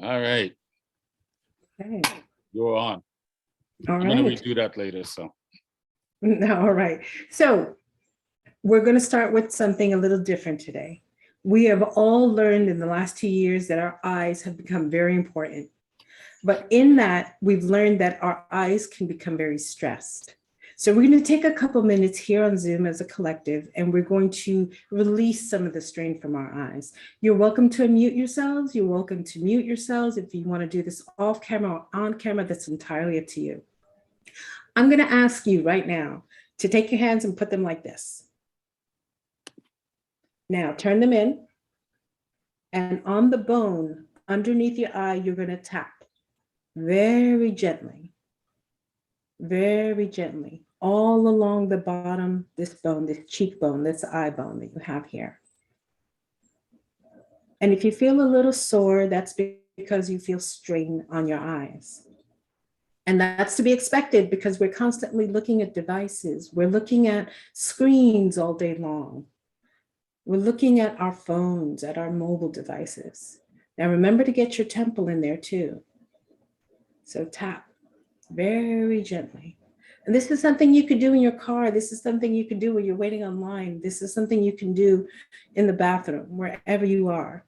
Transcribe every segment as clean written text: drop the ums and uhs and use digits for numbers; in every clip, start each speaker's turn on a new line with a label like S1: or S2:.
S1: All right.
S2: Okay.
S1: You're on.
S2: All
S1: I'm going to
S2: right.
S1: redo that later. So,
S2: All right. So we're going to start with something a little different today. We have all learned in the last 2 years that our eyes have become very important. But in that, we've learned that our eyes can become very stressed. So we're going to take a couple minutes here on Zoom as a collective, and we're going to release some of the strain from our eyes. You're welcome to unmute yourselves. You're welcome to mute yourselves. If you want to do this off camera or on camera, that's entirely up to you. I'm going to ask you right now to take your hands and put them like this. Now turn them in, and on the bone underneath your eye, you're going to tap very gently, all along the bottom, this bone, this cheekbone, this eye bone that you have here. And if you feel a little sore, that's because you feel strain on your eyes. And that's to be expected because we're constantly looking at devices. We're looking at screens all day long. We're looking at our phones, at our mobile devices. Now remember to get your temple in there too. So tap very gently. And this is something you could do in your car. This is something you can do when you're waiting online. This is something you can do in the bathroom, wherever you are,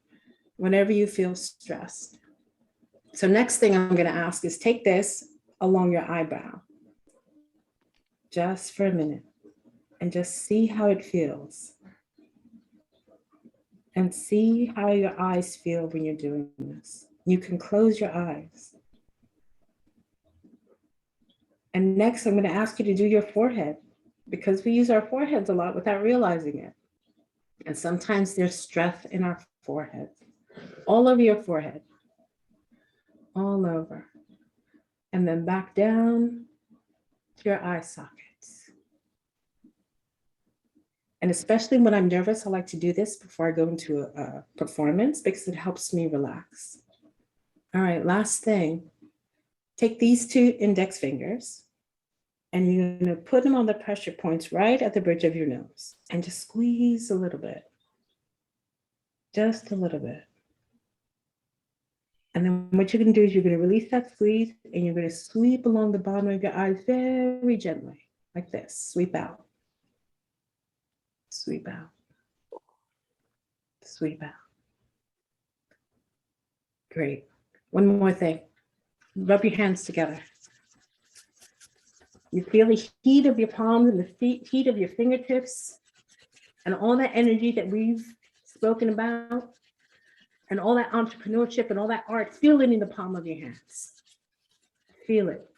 S2: whenever you feel stressed. So next thing I'm going to ask is take this along your eyebrow, just for a minute, and just see how it feels. And see how your eyes feel when you're doing this. You can close your eyes. And next, I'm going to ask you to do your forehead, because we use our foreheads a lot without realizing it. And sometimes there's stress in our forehead, all over your forehead, all over. And then back down to your eye sockets. And especially when I'm nervous, I like to do this before I go into a performance because it helps me relax. All right, last thing. Take these 2 index fingers and you're going to put them on the pressure points right at the bridge of your nose and just squeeze a little bit. Just a little bit. And then what you're going to do is you're going to release that squeeze and you're going to sweep along the bottom of your eyes very gently, like this. Sweep out. Sweep out. Sweep out. Great. One more thing. Rub your hands together. You feel the heat of your palms and the heat of your fingertips and all that energy that we've spoken about and all that entrepreneurship and all that art. Feel it in the palm of your hands. Feel it.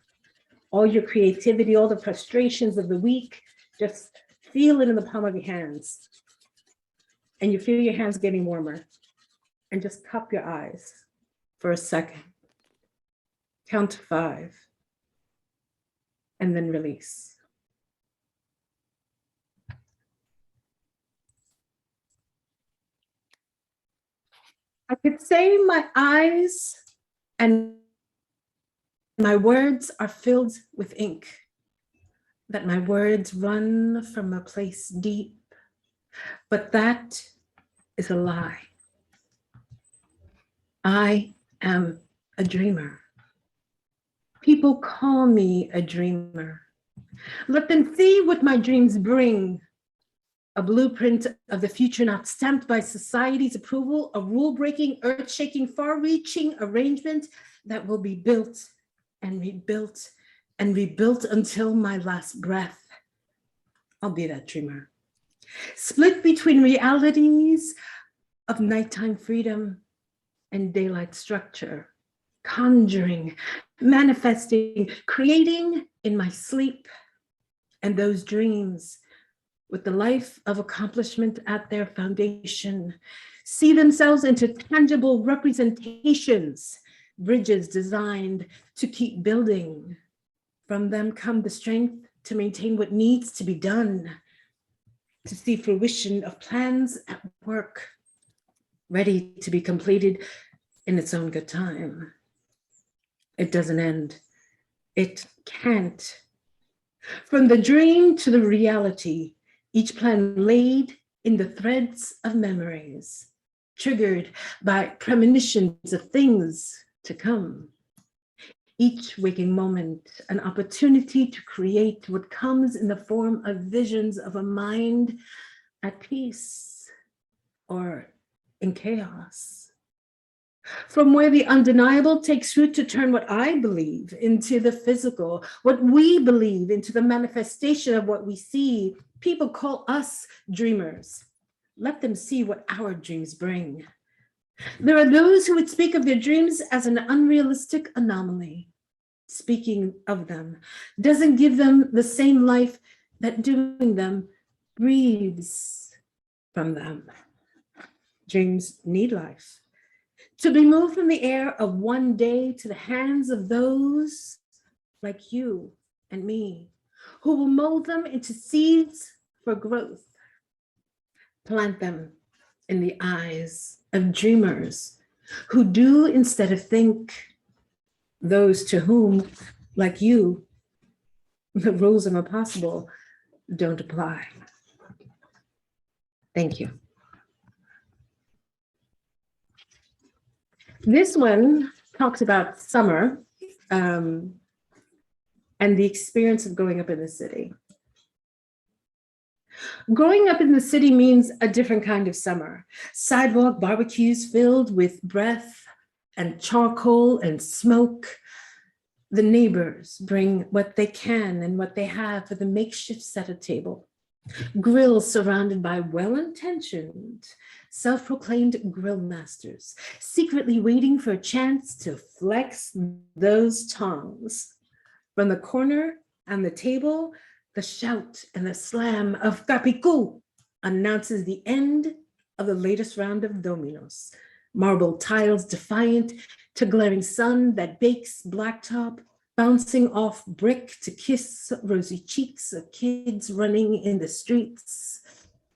S2: All your creativity, all the frustrations of the week, just feel it in the palm of your hands. And you feel your hands getting warmer. And just cup your eyes for a second. Count to 5. And then release. I could say my eyes and my words are filled with ink, that my words run from a place deep, but that is a lie. I am a dreamer. People call me a dreamer. Let them see what my dreams bring. A blueprint of the future not stamped by society's approval, a rule-breaking, earth-shaking, far-reaching arrangement that will be built and rebuilt and rebuilt until my last breath. I'll be that dreamer. Split between realities of nighttime freedom and daylight structure, conjuring, manifesting, creating in my sleep, and those dreams with the life of accomplishment at their foundation, see themselves into tangible representations, bridges designed to keep building. From them come the strength to maintain what needs to be done, to see fruition of plans at work, ready to be completed in its own good time. It doesn't end. It can't. From the dream to the reality, each plan laid in the threads of memories, triggered by premonitions of things to come. Each waking moment, an opportunity to create what comes in the form of visions of a mind at peace or in chaos. From where the undeniable takes root to turn what I believe into the physical, what we believe into the manifestation of what we see. People call us dreamers. Let them see what our dreams bring. There are those who would speak of their dreams as an unrealistic anomaly. Speaking of them doesn't give them the same life that doing them breathes from them. Dreams need life. To be moved from the air of one day to the hands of those like you and me, who will mold them into seeds for growth. Plant them in the eyes of dreamers who do instead of think, those to whom, like you, the rules of impossible don't apply. Thank you. This one talks about summer and the experience of growing up in the city. Growing up in the city means a different kind of summer. Sidewalk barbecues filled with breath and charcoal and smoke. The neighbors bring what they can and what they have for the makeshift set table. Grills surrounded by well-intentioned, self-proclaimed grill masters, secretly waiting for a chance to flex those tongs. From the corner and the table, the shout and the slam of Capicu announces the end of the latest round of dominos. Marble tiles defiant to glaring sun that bakes blacktop, bouncing off brick to kiss rosy cheeks of kids running in the streets.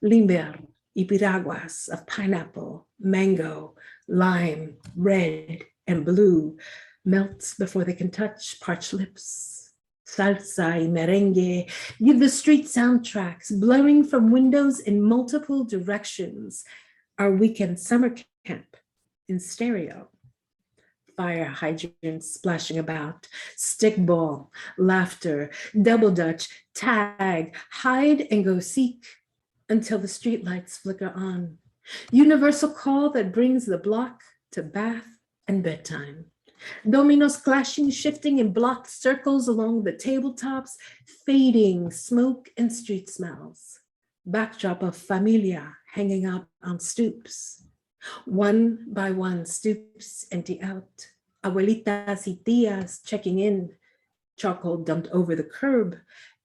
S2: Limber y piraguas of pineapple, mango, lime, red, and blue melts before they can touch parched lips. Salsa y merengue give the street soundtracks, blurring from windows in multiple directions. Our weekend summer camp in stereo. Fire hydrants splashing about, stickball, laughter, double dutch, tag, hide and go seek until the streetlights flicker on. Universal call that brings the block to bath and bedtime. Dominoes clashing, shifting in blocked circles along the tabletops, fading smoke and street smells. Backdrop of familia hanging out on stoops. One by one, stoops empty out. Abuelitas y tías checking in. Charcoal dumped over the curb.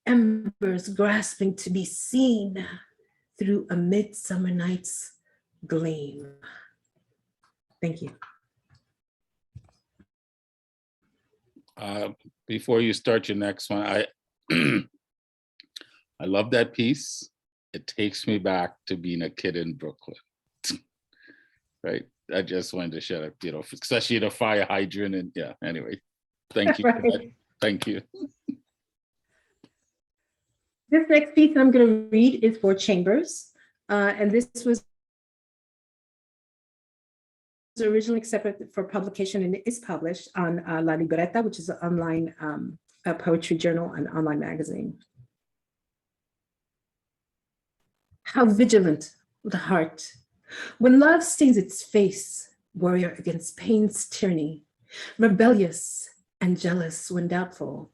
S2: Embers grasping to be seen through a midsummer night's gleam. Thank you.
S1: Before you start your next one, I love that piece. It takes me back to being a kid in Brooklyn. Right. I just wanted to share, especially the fire hydrant and yeah, anyway, thank you.
S2: Right.
S1: For that. Thank you.
S2: This next piece I'm going to read is for Chambers. And this was originally accepted for publication and is published on La Libreta, which is an online poetry journal and online magazine. How vigilant the heart. When love stains its face, warrior against pain's tyranny, rebellious and jealous when doubtful,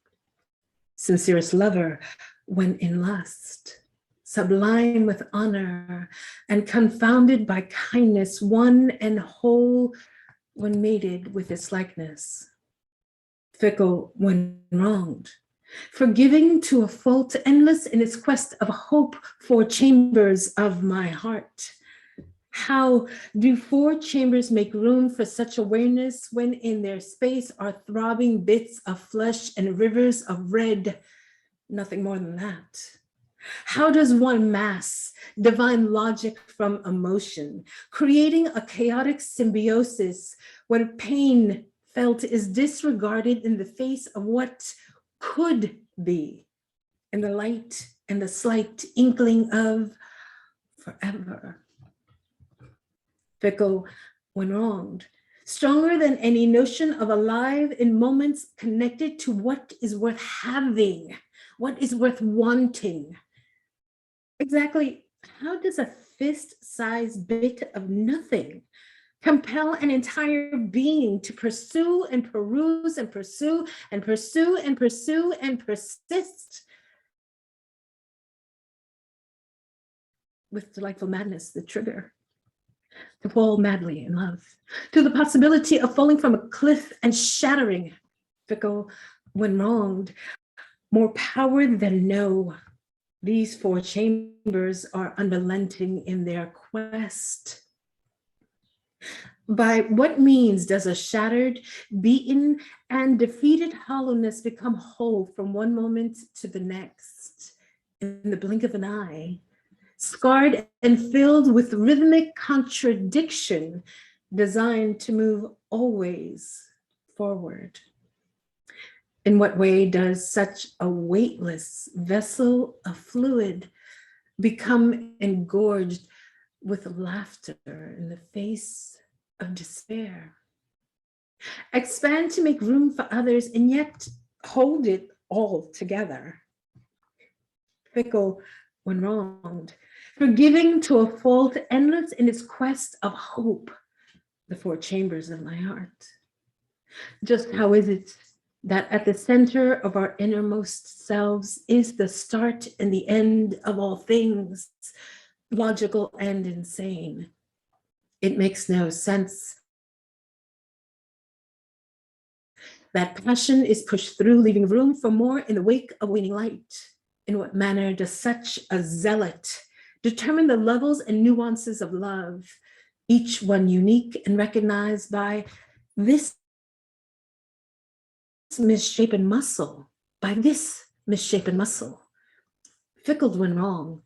S2: sincerest lover when in lust, sublime with honor and confounded by kindness, one and whole when mated with its likeness, fickle when wronged, forgiving to a fault, endless in its quest of hope for chambers of my heart. How do four chambers make room for such awareness when in their space are throbbing bits of flesh and rivers of red? Nothing more than that. How does one mass divine logic from emotion, creating a chaotic symbiosis when pain felt is disregarded in the face of what could be, and the light and the slight inkling of forever? fickle when wronged, stronger than any notion of alive in moments connected to what is worth having, what is worth wanting. Exactly how does a fist-sized bit of nothing compel an entire being to pursue and peruse and pursue and pursue and pursue and persist with delightful madness, the trigger, to fall madly in love, to the possibility of falling from a cliff and shattering, fickle when wronged, more power than no. These four chambers are unrelenting in their quest. By what means does a shattered, beaten, and defeated hollowness become whole from one moment to the next in the blink of an eye, scarred and filled with rhythmic contradiction, designed to move always forward? In what way does such a weightless vessel of fluid become engorged with laughter in the face of despair? Expand to make room for others and yet hold it all together. Fickle when wronged, forgiving to a fault, endless in its quest of hope, the four chambers of my heart. Just how is it that at the center of our innermost selves is the start and the end of all things, logical and insane? It makes no sense that passion is pushed through, leaving room for more in the wake of waning light. In what manner does such a zealot determine the levels and nuances of love, each one unique and recognized by this misshapen muscle, fickle when wrong,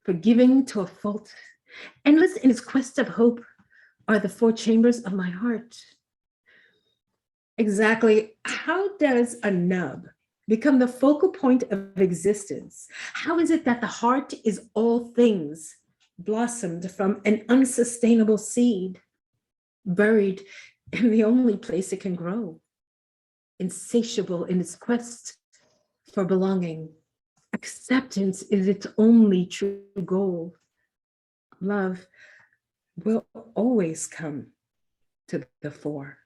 S2: forgiving to a fault, endless in its quest of hope, are the four chambers of my heart. Exactly how does a nub become the focal point of existence? How is it that the heart is all things, blossomed from an unsustainable seed, buried in the only place it can grow, insatiable in its quest for belonging? Acceptance is its only true goal. Love will always come to the fore.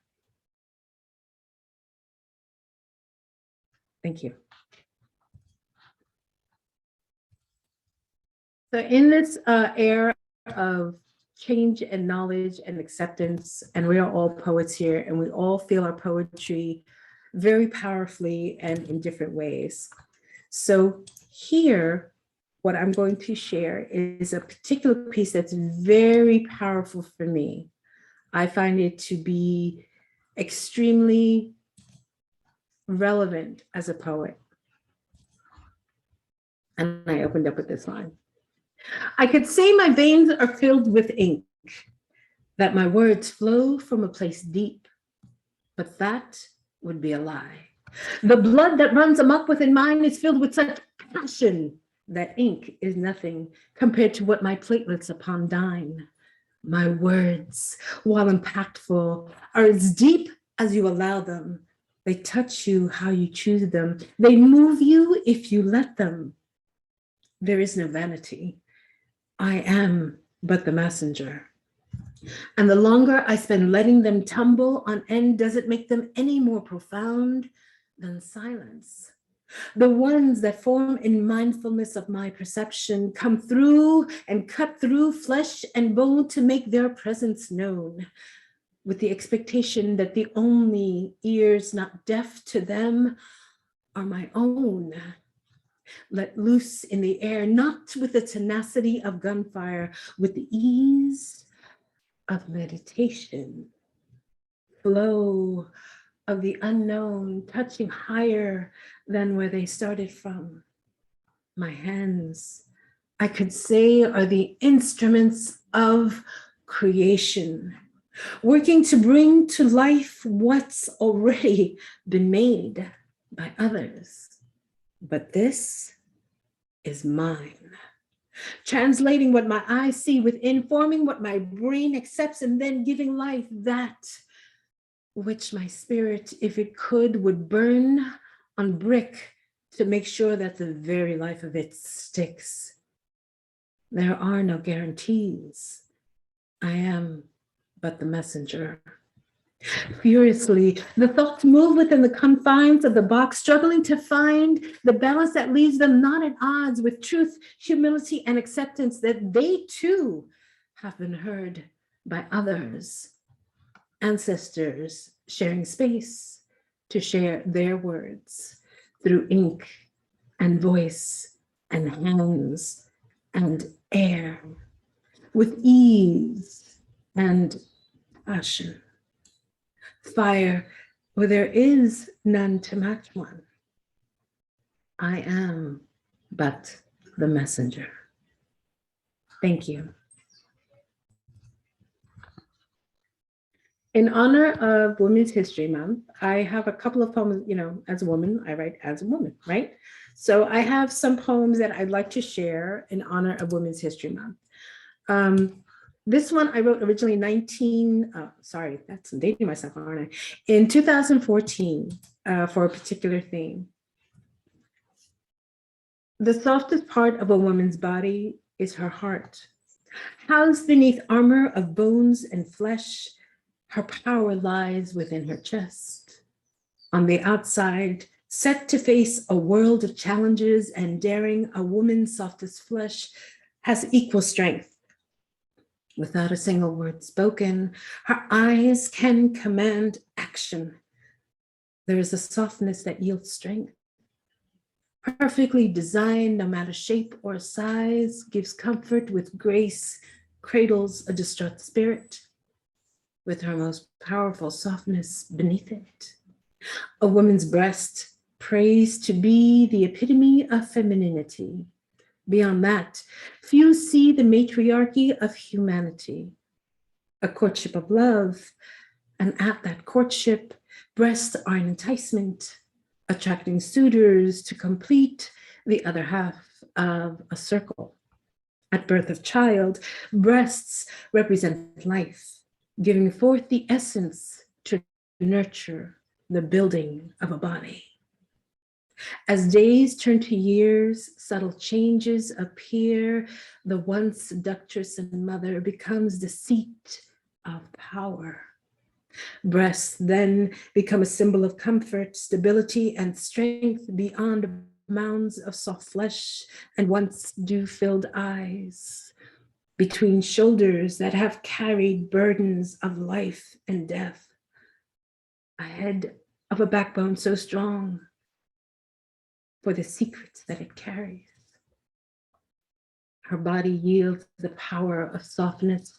S2: Thank you. So in this era of change and knowledge and acceptance, and we are all poets here, and we all feel our poetry very powerfully and in different ways. So here, what I'm going to share is a particular piece that's very powerful for me. I find it to be extremely relevant as a poet. And I opened up with this line. I could say my veins are filled with ink, that my words flow from a place deep, but that would be a lie. The blood that runs amok within mine is filled with such passion that ink is nothing compared to what my platelets upon dine. My words, while impactful, are as deep as you allow them. They touch you how you choose them. They move you if you let them. There is no vanity. I am but the messenger. And the longer I spend letting them tumble on end, does it make them any more profound than silence? The ones that form in mindfulness of my perception come through and cut through flesh and bone to make their presence known, with the expectation that the only ears not deaf to them are my own. Let loose in the air, not with the tenacity of gunfire, with the ease of meditation, flow of the unknown, touching higher than where they started from. My hands, I could say, are the instruments of creation, working to bring to life what's already been made by others. But this is mine. translating what my eyes see within, forming what my brain accepts, and then giving life that which my spirit, if it could, would burn on brick to make sure that the very life of it sticks. There are no guarantees. I am but the messenger. Furiously, the thoughts move within the confines of the box, struggling to find the balance that leaves them not at odds with truth, humility, and acceptance that they too have been heard by others, ancestors sharing space to share their words through ink and voice and hands and air with ease and passion. Fire where there is none to match one. I am but the messenger. Thank you. In honor of Women's History Month, I have a couple of poems, as a woman, I write as a woman, right? So I have some poems that I'd like to share in honor of Women's History Month. This one I wrote originally I'm dating myself, aren't I? In 2014 for a particular theme. The softest part of a woman's body is her heart. Housed beneath armor of bones and flesh, her power lies within her chest. On the outside, set to face a world of challenges and daring, a woman's softest flesh has equal strength. Without a single word spoken, her eyes can command action. There is a softness that yields strength. Perfectly designed, no matter shape or size, gives comfort with grace, cradles a distraught spirit with her most powerful softness beneath it. A woman's breast prays to be the epitome of femininity. Beyond that, few see the matriarchy of humanity, a courtship of love, and at that courtship, breasts are an enticement, attracting suitors to complete the other half of a circle. At birth of child, breasts represent life, giving forth the essence to nurture the building of a body. As days turn to years, subtle changes appear. The once seductress and mother becomes the seat of power. Breasts then become a symbol of comfort, stability, and strength beyond mounds of soft flesh and once dew-filled eyes. Between shoulders that have carried burdens of life and death. Ahead of a backbone so strong for the secrets that it carries. Her body yields the power of softness,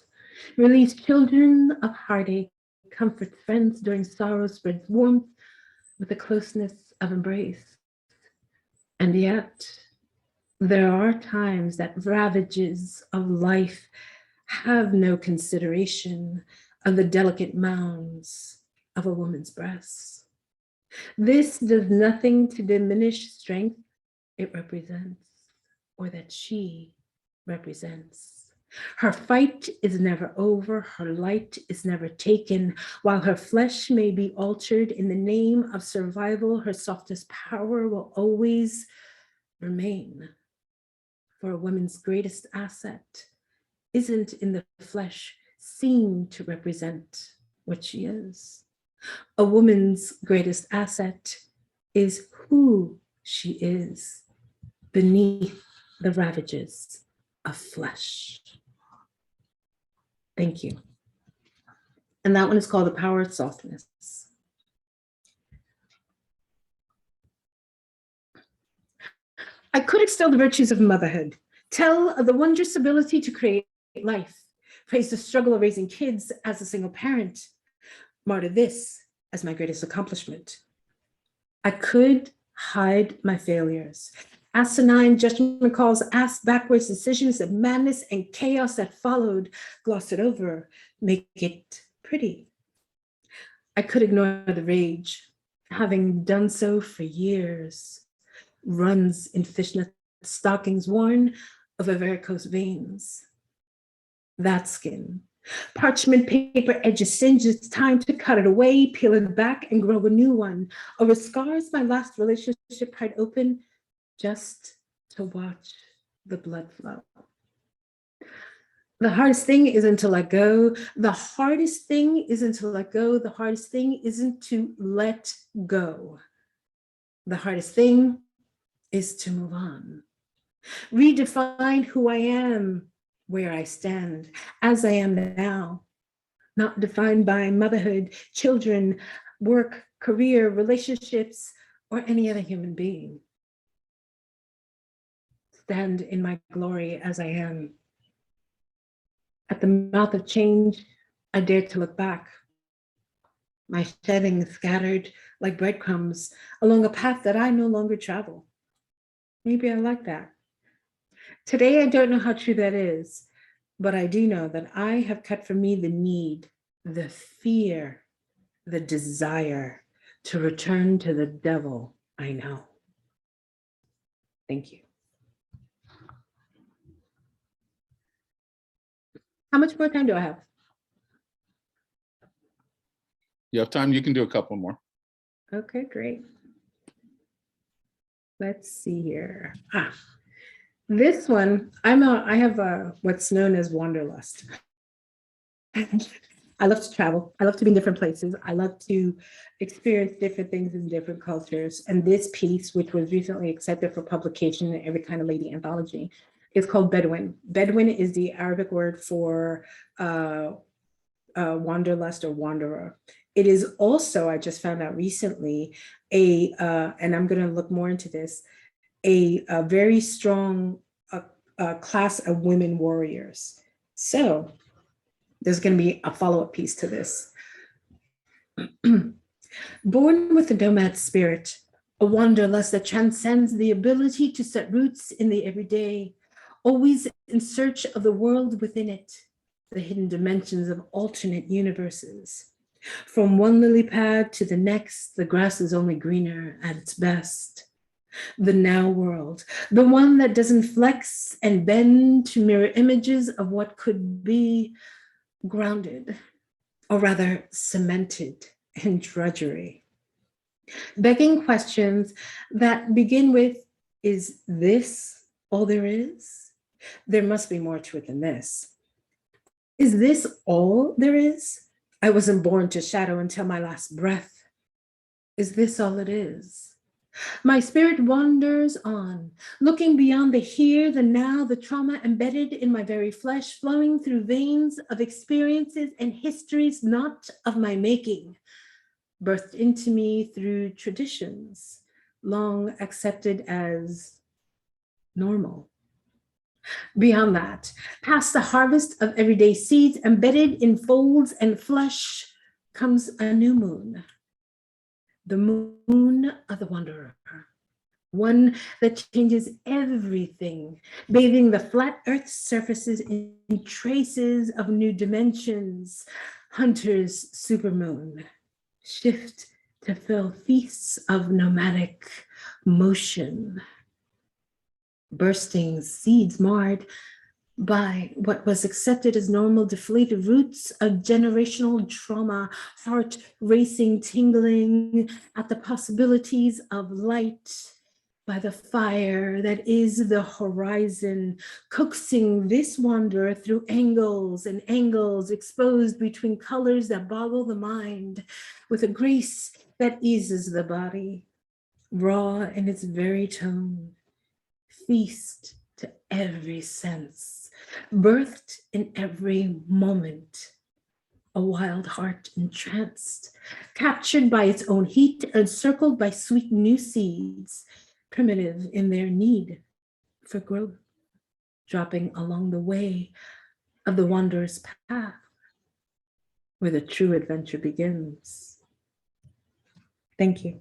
S2: relieves children of heartache, comforts friends during sorrow, spreads warmth with the closeness of embrace. And yet, there are times that ravages of life have no consideration of the delicate mounds of a woman's breasts. This does nothing to diminish strength it represents, or that she represents. Her fight is never over, her light is never taken. While her flesh may be altered in the name of survival, her softest power will always remain. For a woman's greatest asset isn't in the flesh seen to represent what she is. A woman's greatest asset is who she is beneath the ravages of flesh. Thank you. And that one is called The Power of Softness. I could extol the virtues of motherhood, tell of the wondrous ability to create life, praise the struggle of raising kids as a single parent, martyr this as my greatest accomplishment. I could hide my failures, asinine judgment calls, ask backwards decisions of madness and chaos that followed, gloss it over, make it pretty. I could ignore the rage, having done so for years, runs in fishnet stockings worn, of the varicose veins. That skin. Parchment paper edges singe, it's time to cut it away, peel it back and grow a new one. Over scars my last relationship pried open just to watch the blood flow. The hardest thing isn't to let go. The hardest thing isn't to let go. The hardest thing isn't to let go. The hardest thing is to move on. Redefine who I am, where I stand, as I am now, not defined by motherhood, children, work, career, relationships, or any other human being. Stand in my glory as I am. At the mouth of change, I dare to look back. My shedding scattered like breadcrumbs along a path that I no longer travel. Maybe I like that. Today, I don't know how true that is, but I do know that I have cut from me the need, the fear, the desire to return to the devil I know. Thank you. How much more time do I have?
S1: You have time, you can do a couple more.
S2: Okay, great. Let's see here. This one, I have what's known as wanderlust. I love to travel. I love to be in different places. I love to experience different things in different cultures. And this piece, which was recently accepted for publication in Every Kind of Lady anthology, is called Bedouin. Bedouin is the Arabic word for wanderlust or wanderer. It is also, I just found out recently, and I'm going to look more into this, a very strong class of women warriors. So there's going to be a follow-up piece to this. Born with a nomad spirit, a wanderlust that transcends the ability to set roots in the everyday, always in search of the world within it, the hidden dimensions of alternate universes. From one lily pad to the next, the grass is only greener at its best. The now world, the one that doesn't flex and bend to mirror images of what could be, grounded, or rather cemented in drudgery. Begging questions that begin with, is this all there is? There must be more to it than this. Is this all there is? I wasn't born to shadow until my last breath. Is this all it is? My spirit wanders on, looking beyond the here, the now, the trauma embedded in my very flesh, flowing through veins of experiences and histories not of my making, birthed into me through traditions long accepted as normal. Beyond that, past the harvest of everyday seeds embedded in folds and flesh, comes a new moon. The moon of the wanderer, one that changes everything, bathing the flat earth's surfaces in traces of new dimensions. Hunter's supermoon, shift to fill feasts of nomadic motion. Bursting seeds marred by what was accepted as normal, deflated roots of generational trauma, heart racing, tingling at the possibilities of light, by the fire that is the horizon, coaxing this wanderer through angles and angles exposed between colors that boggle the mind, with a grace that eases the body, raw in its very tone. Feast to every sense, birthed in every moment, a wild heart entranced, captured by its own heat, encircled by sweet new seeds, primitive in their need for growth, dropping along the way of the wanderer's path, where the true adventure begins. Thank you.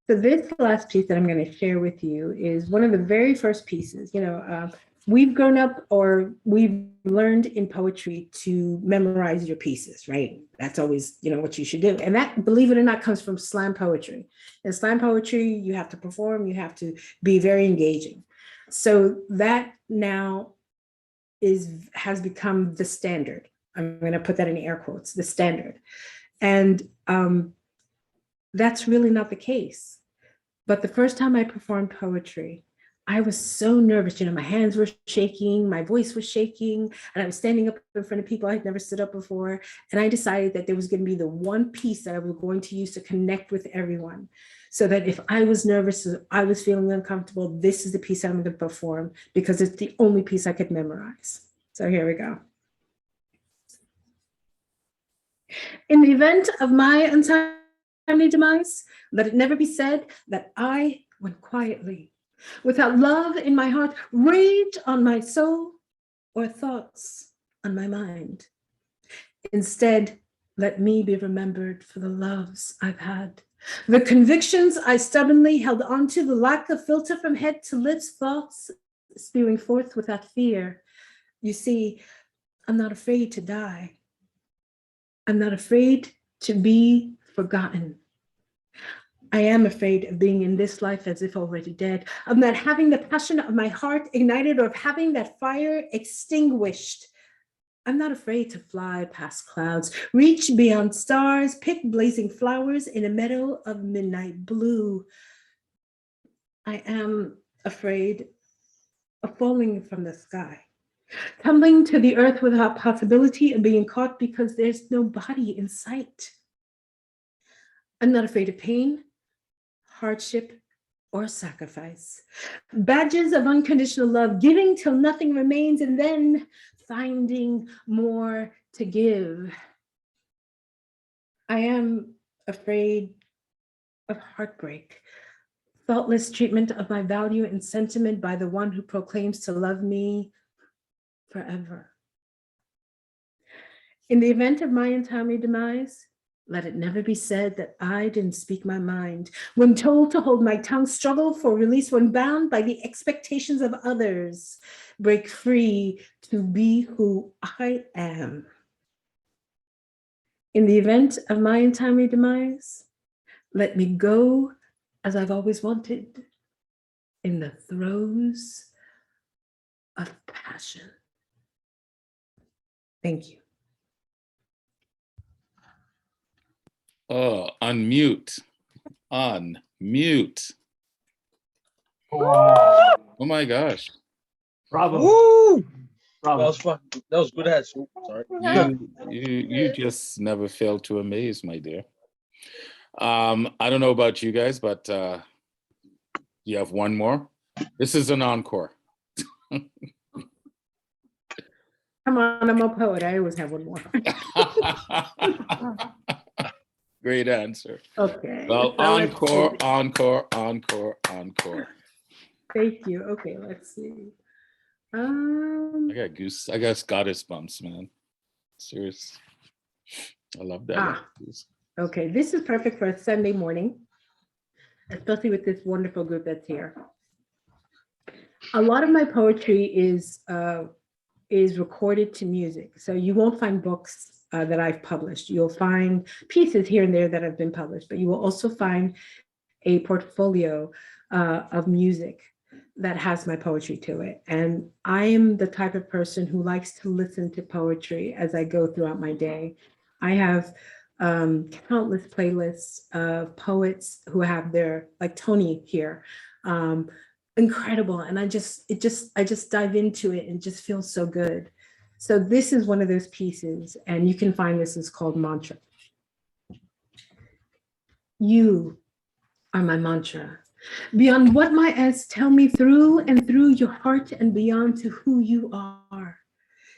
S2: So this last piece that I'm going to share with you is one of the very first pieces. we've grown up, or we've learned in poetry to memorize your pieces, right? That's always, what you should do. And that, believe it or not, comes from slam poetry. In slam poetry, you have to perform, you have to be very engaging. So that now has become the standard. I'm going to put that in air quotes, the standard. And that's really not the case. But the first time I performed poetry, I was so nervous. My hands were shaking, my voice was shaking, and I was standing up in front of people I'd never stood up before. And I decided that there was going to be the one piece that I was going to use to connect with everyone. So that if I was nervous, I was feeling uncomfortable, this is the piece I'm going to perform, because it's the only piece I could memorize. So here we go. In the event of my untimely demise, let it never be said that I went quietly, without love in my heart, rage on my soul, or thoughts on my mind. Instead, let me be remembered for the loves I've had, the convictions I stubbornly held onto, the lack of filter from head to lips, thoughts spewing forth without fear. You see, I'm not afraid to die. I'm not afraid to be forgotten. I am afraid of being in this life as if already dead, of not having the passion of my heart ignited, or of having that fire extinguished. I'm not afraid to fly past clouds, reach beyond stars, pick blazing flowers in a meadow of midnight blue. I am afraid of falling from the sky, tumbling to the earth without possibility of being caught because there's no body in sight. I'm not afraid of pain, hardship, or sacrifice. Badges of unconditional love, giving till nothing remains, and then finding more to give. I am afraid of heartbreak, thoughtless treatment of my value and sentiment by the one who proclaims to love me forever. In the event of my untimely demise, let it never be said that I didn't speak my mind. When told to hold my tongue, struggle for release when bound by the expectations of others, break free to be who I am. In the event of my untimely demise, let me go as I've always wanted, in the throes of passion. Thank you.
S1: Oh, unmute. Unmute.
S3: Wow.
S1: Oh my gosh.
S3: Bravo.
S4: Woo! That
S3: Bravo.
S4: was fun. That was good ass. Sorry.
S1: You just never fail to amaze, my dear. I don't know about you guys, but you have one more. This is an encore.
S2: Come on, I'm a poet. I always have one more.
S1: Great answer.
S2: Okay.
S1: Well,
S2: so let's
S1: encore,
S2: see.
S1: encore, encore, encore.
S2: Thank you. Okay, let's see.
S1: I got goddess bumps, man. Serious. I love that.
S2: Okay, this is perfect for a Sunday morning, especially with this wonderful group that's here. A lot of my poetry is recorded to music, so you won't find books that I've published. You'll find pieces here and there that have been published, but you will also find a portfolio of music that has my poetry to it. And I am the type of person who likes to listen to poetry as I go throughout my day. I have countless playlists of poets who have their, like Tony here, incredible. And I just dive into it and just feels so good. So this is one of those pieces, and you can find this, is called Mantra. You are my mantra. Beyond what my eyes tell me, through and through your heart and beyond to who you are.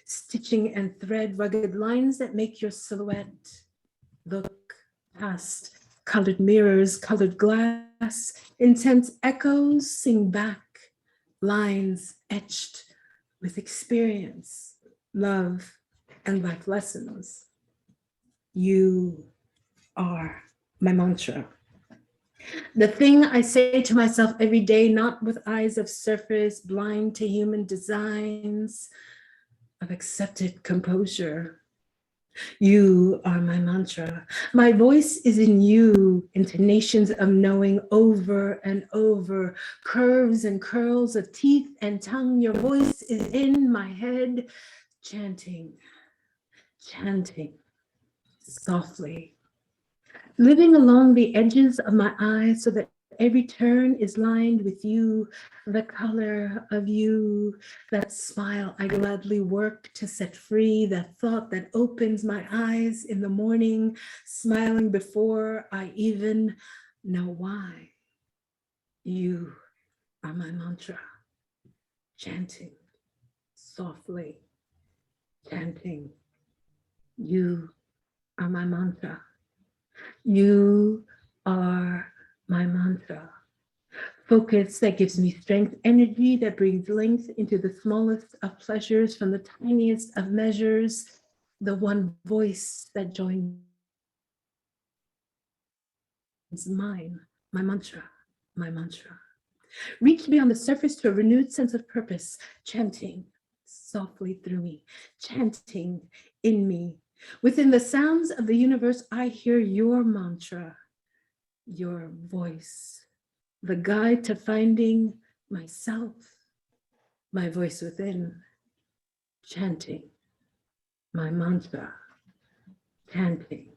S2: Stitching and thread rugged lines that make your silhouette look past colored mirrors, colored glass, intense echoes sing back, lines etched with experience, love, and life lessons. You are my mantra. The thing I say to myself every day, not with eyes of surface, blind to human designs, of accepted composure. You are my mantra. My voice is in you, intonations of knowing over and over, curves and curls of teeth and tongue. Your voice is in my head, chanting, chanting softly, living along the edges of my eyes so that every turn is lined with you, the color of you, that smile I gladly work to set free, that thought that opens my eyes in the morning, smiling before I even know why. You are my mantra, chanting softly, chanting. You are my mantra. You are my mantra. Focus that gives me strength, energy that brings length into the smallest of pleasures from the tiniest of measures, the one voice that joins mine, my mantra, my mantra. Reach beyond the surface to a renewed sense of purpose, chanting softly through me, chanting in me. Within the sounds of the universe, I hear your mantra, your voice, the guide to finding myself, my voice within, chanting my mantra, chanting.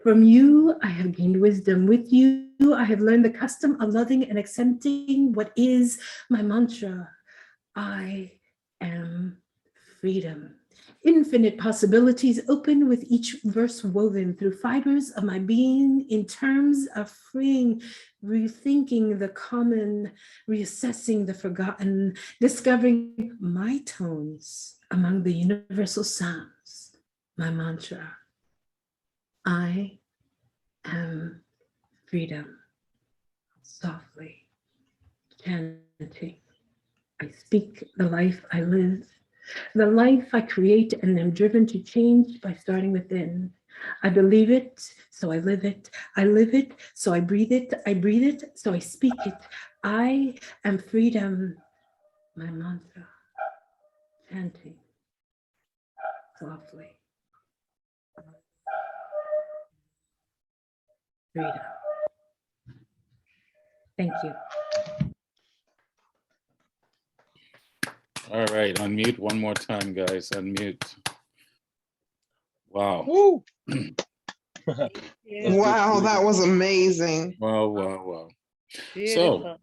S2: From you, I have gained wisdom. With you, I have learned the custom of loving and accepting what is my mantra. I am freedom. Infinite possibilities open with each verse woven through fibers of my being in terms of freeing, rethinking the common, reassessing the forgotten, discovering my tones among the universal sounds, my mantra. I am freedom, softly chanting. I speak the life I live, the life I create and am driven to change by starting within. I believe it, so I live it. I live it, so I breathe it. I breathe it, so I speak it. I am freedom, my mantra, chanting softly. Freedom. Thank you.
S1: All right, unmute one more time, guys. Unmute. Wow.
S4: Woo!
S3: Wow, that was amazing.
S1: Wow, wow, wow.
S5: Beautiful.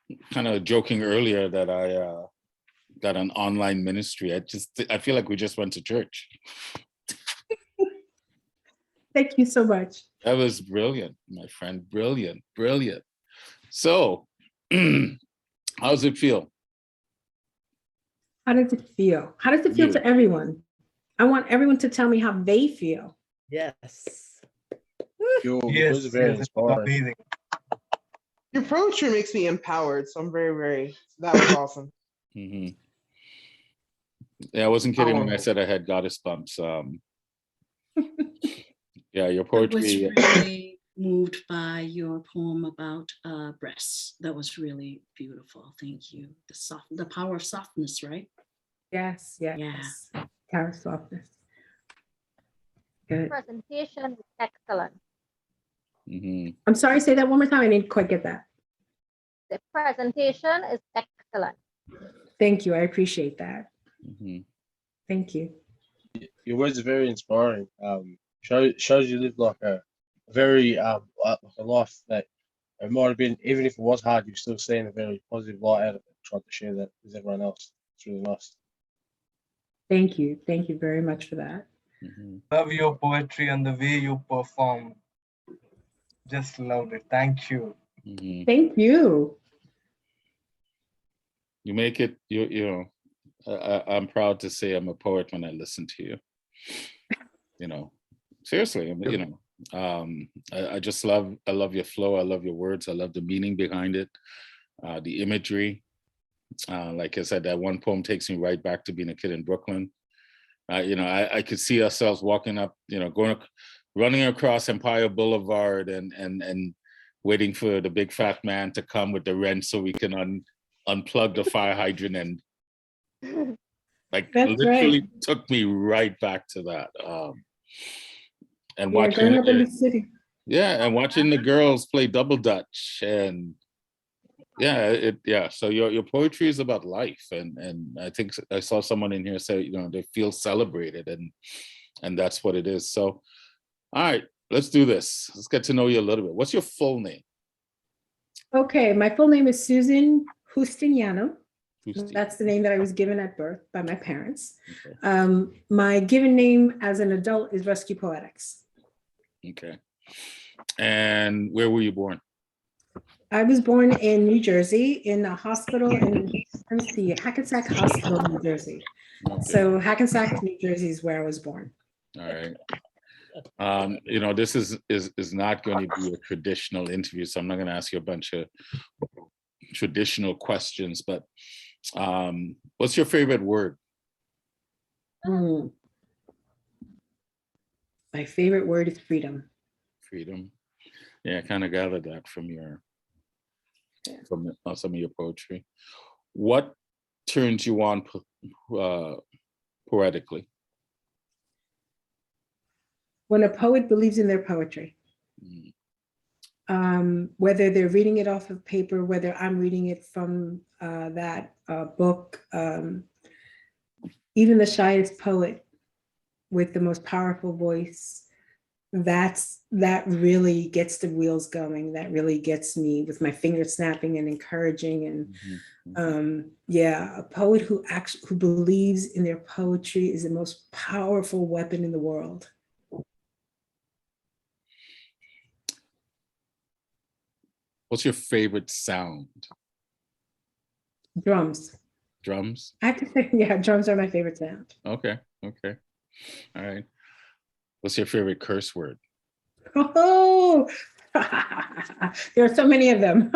S1: So, kind of joking earlier that I got an online ministry. I feel like we just went to church.
S2: Thank you so much.
S1: That was brilliant, my friend. Brilliant, brilliant. So, how's it feel?
S2: How does it feel? How does it feel
S1: You.
S2: to everyone? I want everyone to tell me how they feel.
S5: Yes.
S4: Your
S6: Yes,
S4: words are very
S6: yes,
S4: inspiring.
S6: amazing.
S3: Your poetry makes me empowered, so I'm that was awesome.
S1: Hmm. Yeah, I wasn't kidding when I
S3: Powerful.
S1: said I had goddess bumps. Yeah, your
S7: I was
S1: poetry.
S7: really moved by your poem about breasts. That was really beautiful. Thank you. The power of softness, right?
S2: Yes, yes.
S7: Yeah.
S2: Power softness. Good.
S8: Presentation is excellent.
S1: Mhm.
S2: I'm sorry, say that one more time. I didn't quite get that.
S8: The presentation is excellent.
S2: Thank you. I appreciate that.
S1: Mhm.
S2: Thank you.
S4: Your words are very inspiring. Shows you live like a very like a life that it might have been, even if it was hard, you're still seeing a very positive light out of it. Tried to share that with everyone else. It's really nice.
S2: Thank you. Thank you very much for that.
S1: Mhm.
S6: Love your poetry and the way you perform. Just loved it. Thank you.
S1: Mhm.
S2: Thank you.
S1: You make it. You know. I'm proud to say I'm a poet when I listen to you. You know, seriously. You know, I just love. I love your flow. I love your words. I love the meaning behind it, the imagery. Like I said, that one poem takes me right back to being a kid in Brooklyn. You know, I could see ourselves walking up, you know, running across Empire Boulevard and waiting for the big fat man to come with the wrench so we can unplug the fire hydrant, and like
S2: That's
S1: literally
S2: right.
S1: took me right back to that. And
S2: Yeah,
S1: watching
S2: growing up in the city.
S1: and watching the girls play double dutch, and so your poetry is about life, and I think I saw someone in here say, you know, they feel celebrated, and that's what it is. So all right, let's do this. Let's get to know you a little bit. What's your full name?
S2: Okay, my full name is Susan Justiniano.
S1: Justi.
S2: That's the name that I was given at birth by my parents.
S1: Okay.
S2: My given name as an adult is RescuePoetix.
S1: Okay. And where were you born?
S2: I was born in New Jersey in a hospital in, let me see, Hackensack Hospital, New Jersey.
S1: Okay.
S2: So Hackensack, New Jersey is where I was born.
S1: All right. You know, this is not going to be a traditional interview, so I'm not going to ask you a bunch of traditional questions, but what's your favorite word?
S2: My favorite word is freedom.
S1: Freedom. Yeah, I kind of gathered that from some of your poetry. What turns you on poetically?
S2: When a poet believes in their poetry, whether they're reading it off of paper, whether I'm reading it from that book, even the shyest poet with the most powerful voice, that really gets the wheels going. That really gets me with my fingers snapping and encouraging. And yeah, a poet who believes in their poetry is the most powerful weapon in the world.
S1: What's your favorite sound?
S2: Drums.
S1: Drums?
S2: I have to say, yeah, drums are my favorite sound.
S1: Okay. All right. What's your favorite curse word?
S2: Oh, there are so many of them.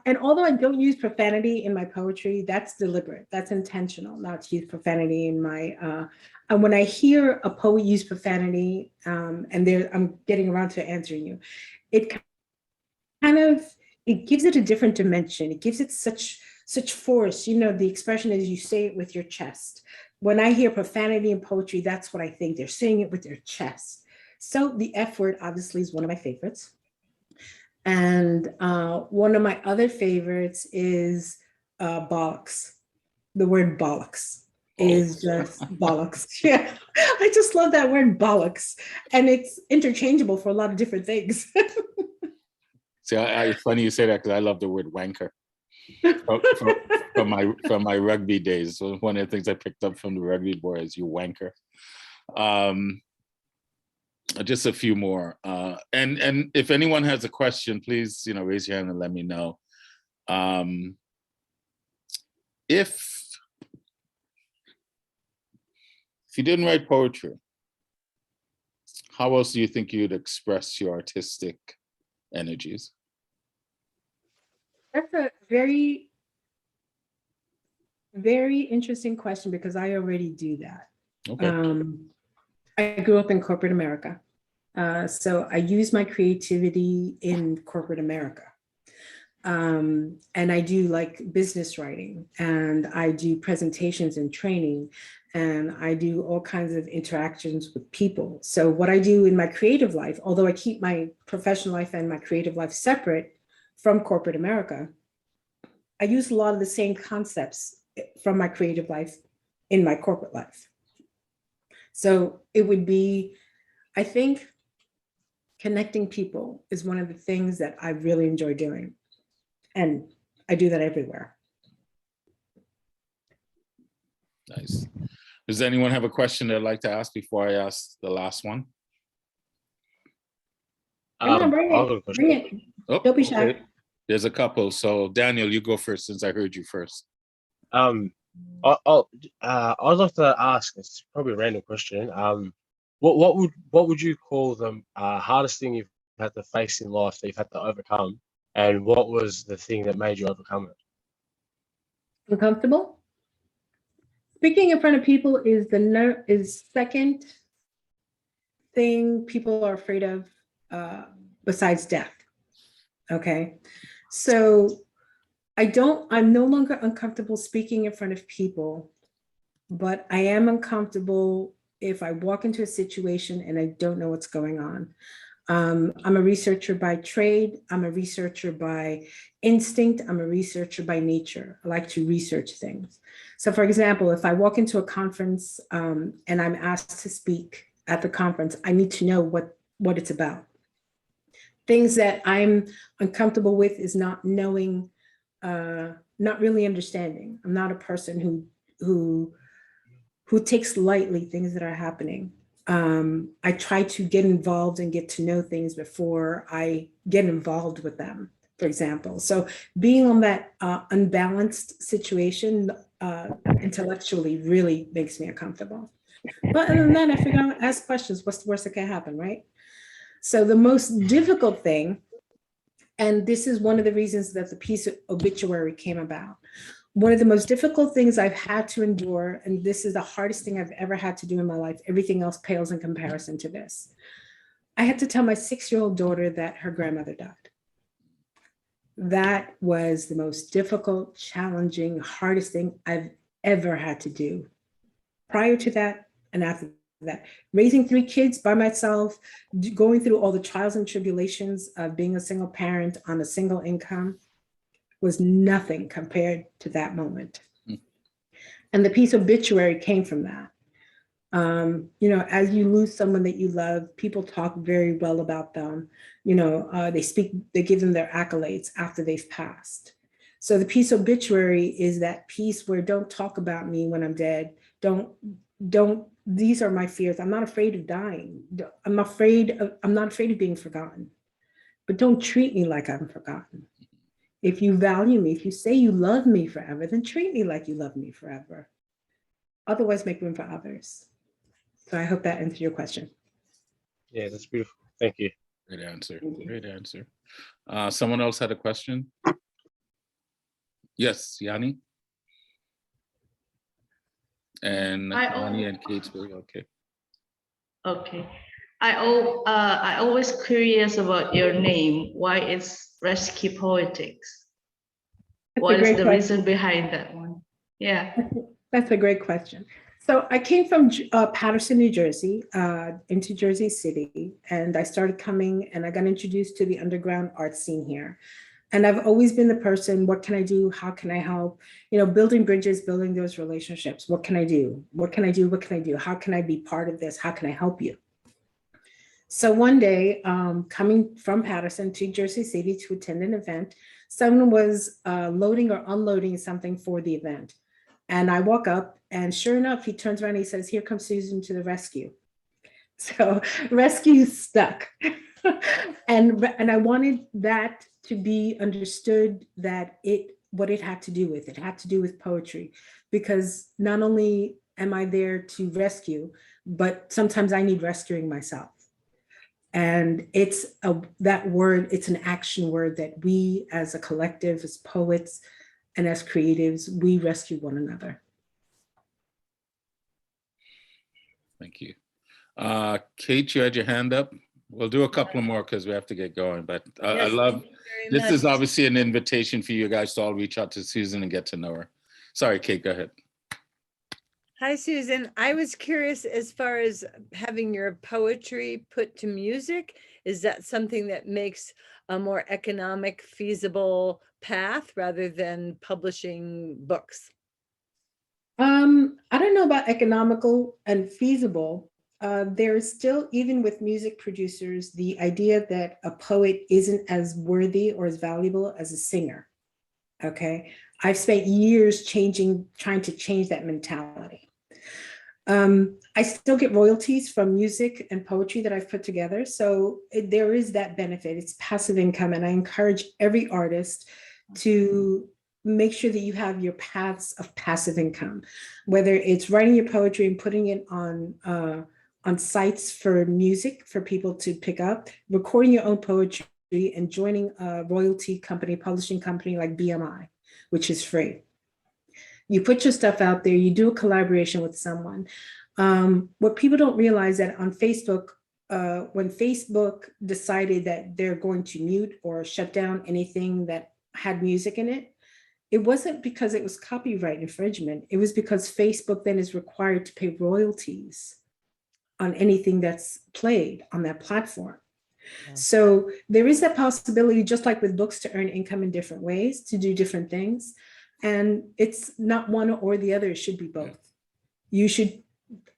S2: And although I don't use profanity in my poetry, that's deliberate, that's intentional, not to use profanity in my, and when I hear a poet use profanity, and I'm getting around to answering you, it gives it a different dimension. It gives it such force. You know, the expression is you say it with your chest. When I hear profanity in poetry, that's what I think. They're saying it with their chest. So the F word obviously is one of my favorites. And one of my other favorites is bollocks. The word bollocks is just bollocks. Yeah, I just love that word bollocks. And it's interchangeable for a lot of different things.
S1: See, it's funny you say that because I love the word wanker from my rugby days. So one of the things I picked up from the rugby boys, you wanker. Just a few more. And if anyone has a question, please, you know, raise your hand and let me know. If you didn't write poetry, how else do you think you'd express your artistic energies?
S2: That's a very, very interesting question because I already do that.
S1: Okay.
S2: I grew up in corporate America. So I use my creativity in corporate America. And I do like business writing, and I do presentations and training, and I do all kinds of interactions with people. So what I do in my creative life, although I keep my professional life and my creative life separate from corporate America, I use a lot of the same concepts from my creative life in my corporate life. So it would be, I think, connecting people is one of the things that I really enjoy doing. And I do that everywhere.
S1: Nice. Does anyone have a question they'd like to ask before I ask the last one?
S2: Bring it.
S1: Oh,
S2: Don't be shy.
S1: okay. There's a couple. So Daniel, you go first since I heard you first.
S4: I'd like to ask, it's probably a random question. What would you call the hardest thing you've had to face in life that you've had to overcome, and what was the thing that made you overcome it?
S2: Uncomfortable? Speaking in front of people is second thing people are afraid of besides death. Okay. So I'm no longer uncomfortable speaking in front of people, but I am uncomfortable if I walk into a situation and I don't know what's going on. I'm a researcher by trade. I'm a researcher by instinct. I'm a researcher by nature. I like to research things. So for example, if I walk into a conference and I'm asked to speak at the conference, I need to know what it's about. Things that I'm uncomfortable with is not knowing, not really understanding. I'm not a person who takes lightly things that are happening. I try to get involved and get to know things before I get involved with them, for example. So being on that unbalanced situation intellectually really makes me uncomfortable. But other than that, I figure out, ask questions. What's the worst that can happen, right? So the most difficult thing, and this is one of the reasons that the piece of obituary came about, one of the most difficult things I've had to endure, and this is the hardest thing I've ever had to do in my life, everything else pales in comparison to this. I had to tell my 6-year-old daughter that her grandmother died. That was the most difficult, challenging, hardest thing I've ever had to do. Prior to that and after that, raising 3 kids by myself, going through all the trials and tribulations of being a single parent on a single income was nothing compared to that moment. And the piece obituary came from that. You know, as you lose someone that you love, people talk very well about them. You know, they give them their accolades after they've passed. So the piece obituary is that piece where don't talk about me when I'm dead. These are my fears. I'm not afraid of dying. I'm not afraid of being forgotten, but don't treat me like I'm forgotten. If you value me, if you say you love me forever, then treat me like you love me forever. Otherwise, make room for others. So I hope that answers your question.
S4: Yeah, that's beautiful. Thank you.
S1: Great answer. Great answer. Someone else had a question? Yes, Yanni. And Yanni and Catesbury, okay.
S9: Okay. I always curious about your name. Why it's RescuePoetix? What is the reason behind that one? Yeah.
S2: That's a great question. So I came from Paterson, New Jersey, into Jersey City, and I started coming and I got introduced to the underground art scene here. And I've always been the person, what can I do? How can I help? You know, building bridges, building those relationships. What can I do? What can I do? What can I do? How can I be part of this? How can I help you? So one day, coming from Paterson to Jersey City to attend an event, someone was loading or unloading something for the event. And I walk up and sure enough, he turns around and he says, "Here comes Susan to the rescue." So rescue stuck. and I wanted that to be understood that what it had to do with. It had to do with poetry, because not only am I there to rescue, but sometimes I need rescuing myself. And it's that word, it's an action word that we as a collective, as poets and as creatives, we rescue one another.
S1: Thank you. Kate, you had your hand up. We'll do a couple more because we have to get going, but I love, this is obviously an invitation for you guys to all reach out to Susan and get to know her. Sorry, Kate, go ahead.
S5: Hi, Susan. I was curious, as far as having your poetry put to music, is that something that makes a more economic, feasible path rather than publishing books?
S2: I don't know about economical and feasible. There is still, even with music producers, the idea that a poet isn't as worthy or as valuable as a singer. Okay, I've spent years trying to change that mentality. I still get royalties from music and poetry that I've put together. So there is that benefit. It's passive income. And I encourage every artist to make sure that you have your paths of passive income, whether it's writing your poetry and putting it on sites for music for people to pick up, recording your own poetry and joining a royalty company, publishing company like BMI, which is free. You put your stuff out there, you do a collaboration with someone. What people don't realize that on Facebook, when Facebook decided that they're going to mute or shut down anything that had music in it, it wasn't because it was copyright infringement. It was because Facebook then is required to pay royalties on anything that's played on that platform.
S5: Yeah.
S2: So there is that possibility, just like with books, to earn income in different ways, to do different things. And it's not one or the other, it should be both. You should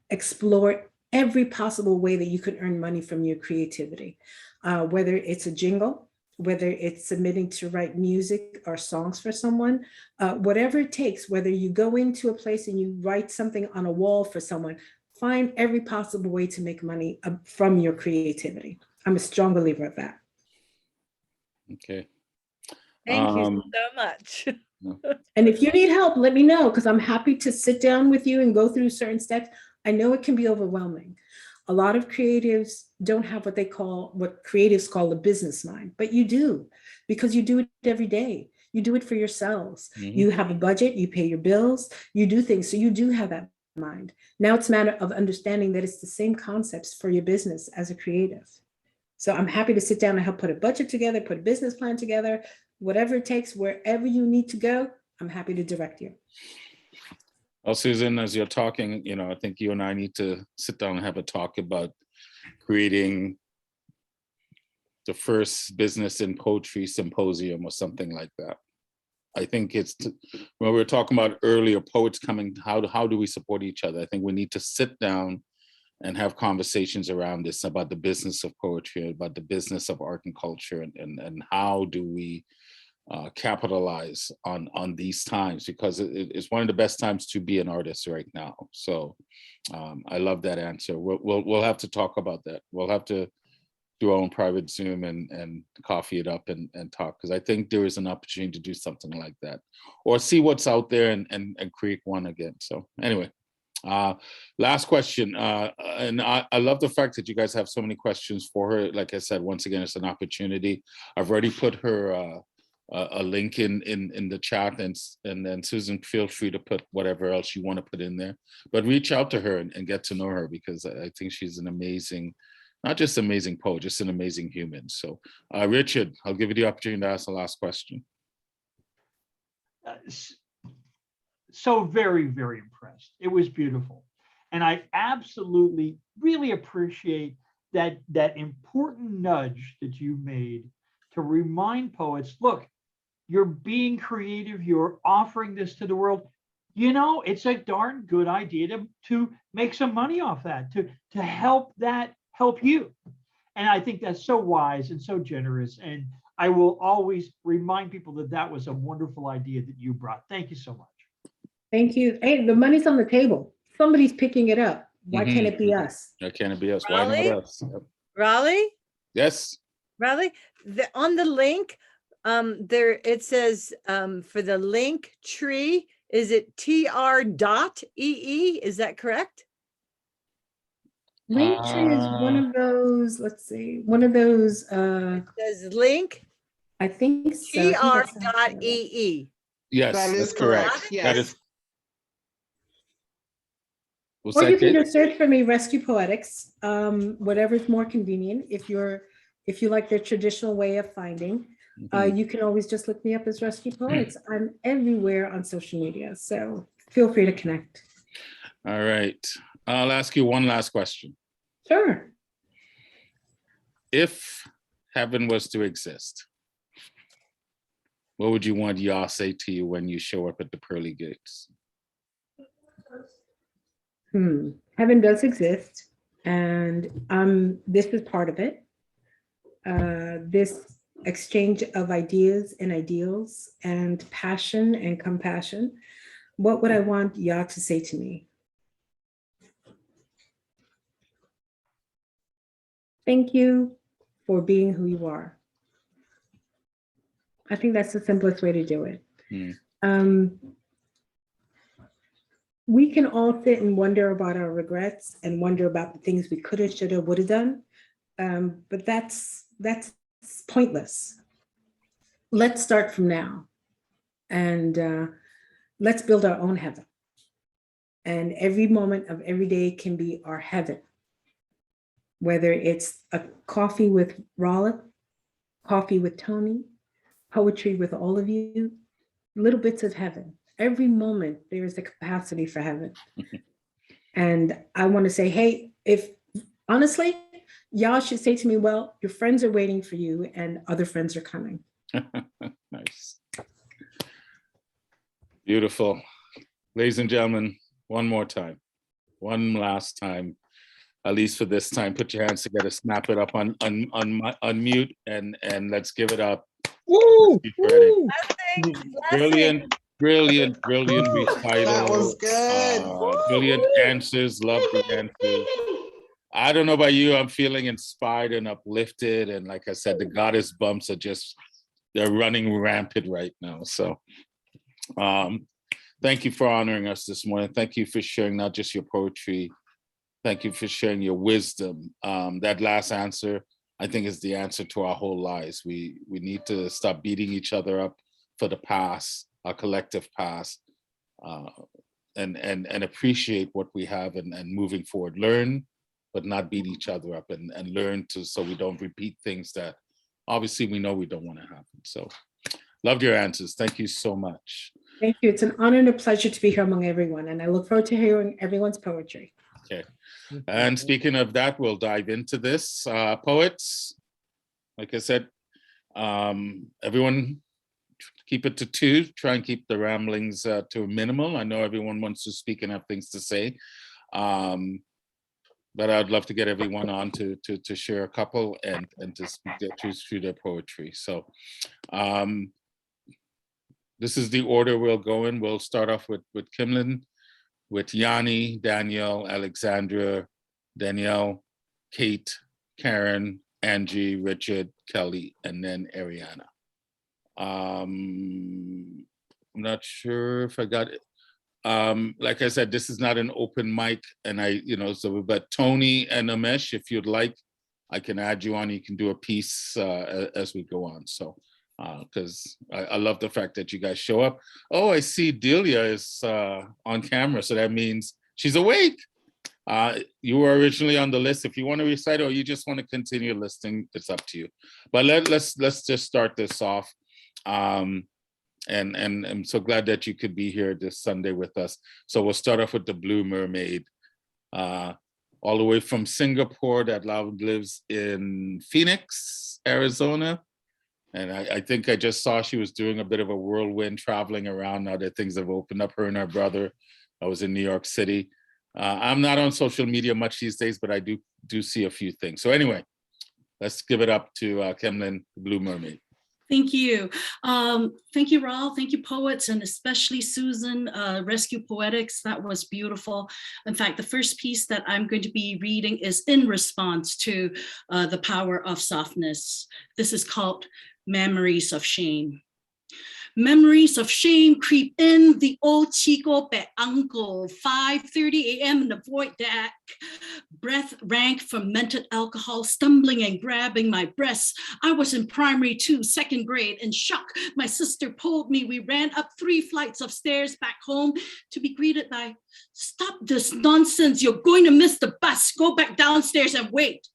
S2: explore every possible way that you can earn money from your creativity, whether it's a jingle, whether it's submitting to write music or songs for someone, whatever it takes, whether you go into a place and you write something on a wall for someone, find every possible way to make money from your creativity. I'm a strong believer of that.
S1: Okay.
S5: Thank you so much.
S2: And if you need help, let me know, because I'm happy to sit down with you and go through certain steps. I know it can be overwhelming. A lot of creatives don't have what creatives call a business mind, but you do, because you do it every day. You do it for yourselves.
S1: Mhm.
S2: You have a budget, you pay your bills, you do things. So you do have that mind. Now it's a matter of understanding that it's the same concepts for your business as a creative. So I'm happy to sit down and help put a budget together, put a business plan together, whatever it takes, wherever you need to go, I'm happy to direct you.
S1: Well, Susan, as you're talking, I think you and I need to sit down and have a talk about creating the first business in poetry symposium or something like that. I think it's, when we were talking about earlier, poets coming, how do we support each other? I think we need to sit down and have conversations around this, about the business of poetry, about the business of art and culture, and how do we capitalize on these times, because it's one of the best times to be an artist right now. So I love that answer. We'll have to talk about that. We'll have to do our own private Zoom and coffee it up and talk, because I think there is an opportunity to do something like that, or see what's out there and create one again. So anyway, last question. And I love the fact that you guys have so many questions for her. Like I said, once again, it's an opportunity. I've already put her a link in the chat, and then Susan, feel free to put whatever else you want to put in there, but reach out to her and get to know her, because I think she's an amazing, not just amazing poet, just an amazing human. So Richard, I'll give you the opportunity to ask the last question.
S10: So very, very impressed. It was beautiful. And I absolutely really appreciate that important nudge that you made to remind poets, look, you're being creative, you're offering this to the world. It's a darn good idea to make some money off that, to help you. And I think that's so wise and so generous. And I will always remind people that was a wonderful idea that you brought. Thank you so much.
S2: Thank you. Hey, the money's on the table. Somebody's picking it up. Why can't it be us?
S1: Why can't it be us?
S5: Raleigh?
S1: Why not us? Yep.
S5: Raleigh?
S1: Yes.
S5: Raleigh, on the link, there it says for the link tree, is it tr.ee? Is that correct?
S2: Linktree is one of those, let's see, one of those,
S5: It says link
S2: I think so. I think that's-
S5: tr.ee.
S1: Yes,
S3: That is
S1: that's correct.
S3: correct.
S1: That
S3: Yes.
S1: is. What's
S2: Or
S1: that,
S2: you can
S1: Kate?
S2: just search for me, RescuePoetix, whatever is more convenient. If you like the traditional way of finding,
S1: Mhm.
S2: you can always just look me up as RescuePoetix. I'm everywhere on social media, so feel free to connect.
S1: All right. I'll ask you one last question.
S2: Sure.
S1: If heaven was to exist, what would you want Yah say to you when you show up at the pearly gates?
S2: Heaven does exist, and this is part of it. This exchange of ideas and ideals and passion and compassion. What would I want Yah to say to me? Thank you for being who you are. I think that's the simplest way to do it. We can all sit and wonder about our regrets and wonder about the things we could have, should have, would have done. But that's pointless. Let's start from now, and let's build our own heaven. And every moment of every day can be our heaven. whether it's a coffee with Rollick, coffee with Tony, poetry with all of you, little bits of heaven. Every moment there is a capacity for heaven. And I want to say, hey, if honestly, y'all should say to me, well, your friends are waiting for you and other friends are coming.
S1: Nice. Beautiful. Ladies and gentlemen, one more time, one last time, at least for this time, put your hands together, snap it up on unmute, and let's give it up.
S3: Woo!
S5: Blessing,
S1: Brilliant, brilliant, brilliant recital.
S3: That was good.
S1: Brilliant answers, love the answers. I don't know about you, I'm feeling inspired and uplifted. And like I said, the goddess bumps are just, they're running rampant right now. So thank you for honoring us this morning. Thank you for sharing not just your poetry. Thank you for sharing your wisdom. That last answer, I think, is the answer to our whole lives. We need to stop beating each other up for the past, our collective past, and appreciate what we have and moving forward. Learn, but not beat each other up, and learn to, so we don't repeat things that obviously we know we don't want to happen. So loved your answers. Thank you so much.
S2: Thank you. It's an honor and a pleasure to be here among everyone. And I look forward to hearing everyone's poetry.
S1: Okay. And speaking of that, we'll dive into this. Poets, like I said, everyone keep it to 2. Try and keep the ramblings to a minimal. I know everyone wants to speak and have things to say. But I'd love to get everyone on to share a couple and to speak through their poetry. So this is the order we'll go in. We'll start off with Kimlin, with Yanni, Danielle, Alexandra, Danielle, Kate, Karen, Angie, Richard, Kelly, and then Ariana. I'm not sure if I got it. Like I said, this is not an open mic, and but Tony and Amesh, if you'd like, I can add you on. You can do a piece as we go on. So, because I love the fact that you guys show up. Oh, I see Delia is on camera, so that means she's awake. You were originally on the list. If you want to recite or you just want to continue listening, it's up to you. But let's just start this off. And I'm so glad that you could be here this Sunday with us. So we'll start off with the Blue Mermaid, all the way from Singapore, that now lives in Phoenix, Arizona. And I think I just saw she was doing a bit of a whirlwind traveling around now that things have opened up. Her and her brother, I was in New York City. I'm not on social media much these days, but I do see a few things. So anyway, let's give it up to Kimlin, the Blue Mermaid.
S7: Thank you. Thank you, Raul. Thank you, poets, and especially Susan, RescuePoetix. That was beautiful. In fact, the first piece that I'm going to be reading is in response to the power of softness. This is called Memories of Shame. Memories of shame creep in, the old Chico pet uncle, 5:30 a.m. in the void deck, breath rank fermented alcohol, stumbling and grabbing my breasts. I was in primary 2, second grade, in shock. My sister pulled me. We ran up 3 flights of stairs back home to be greeted by, "Stop this nonsense. You're going to miss the bus. Go back downstairs and wait."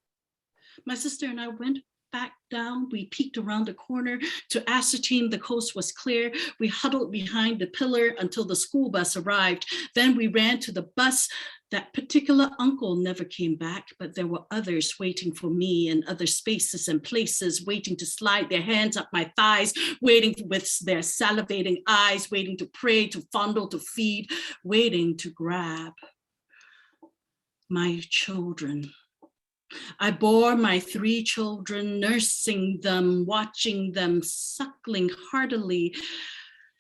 S7: My sister and I went back down. We peeked around the corner to ascertain the coast was clear. We huddled behind the pillar until the school bus arrived. Then we ran to the bus. That particular uncle never came back, but there were others waiting for me in other spaces and places, waiting to slide their hands up my thighs, waiting with their salivating eyes, waiting to pray, to fondle, to feed, waiting to grab. My children. I bore my 3 children, nursing them, watching them, suckling heartily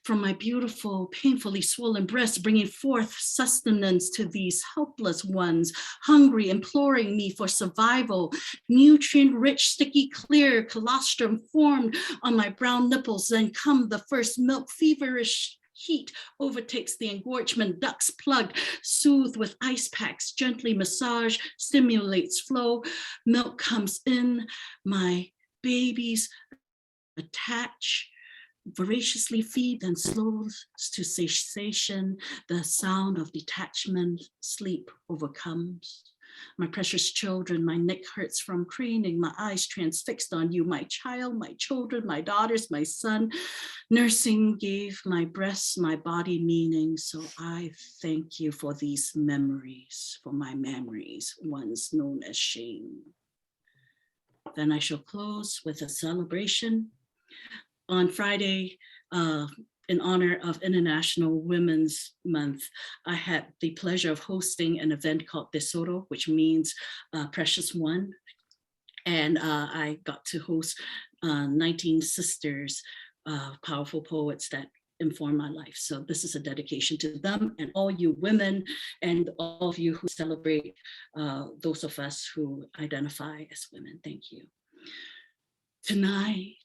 S7: from my beautiful, painfully swollen breast, bringing forth sustenance to these helpless ones, hungry, imploring me for survival. Nutrient-rich, sticky, clear colostrum formed on my brown nipples. Then come the first milk, feverish heat overtakes the engorgement, ducts plugged, soothed with ice packs, gently massage, stimulates flow. Milk comes in, my babies attach, voraciously feed, and slows to cessation. The sound of detachment, sleep overcomes. My precious children, my neck hurts from craning, my eyes transfixed on you, my child, my children, my daughters, my son. Nursing gave my breasts, my body meaning. So I thank you for these memories, for my memories, once known as shame. Then I shall close with a celebration. On Friday, in honor of International Women's Month, I had the pleasure of hosting an event called Tesoro, which means Precious One. And I got to host 19 sisters, powerful poets that inform my life. So this is a dedication to them and all you women and all of you who celebrate those of us who identify as women. Thank you. Tonight,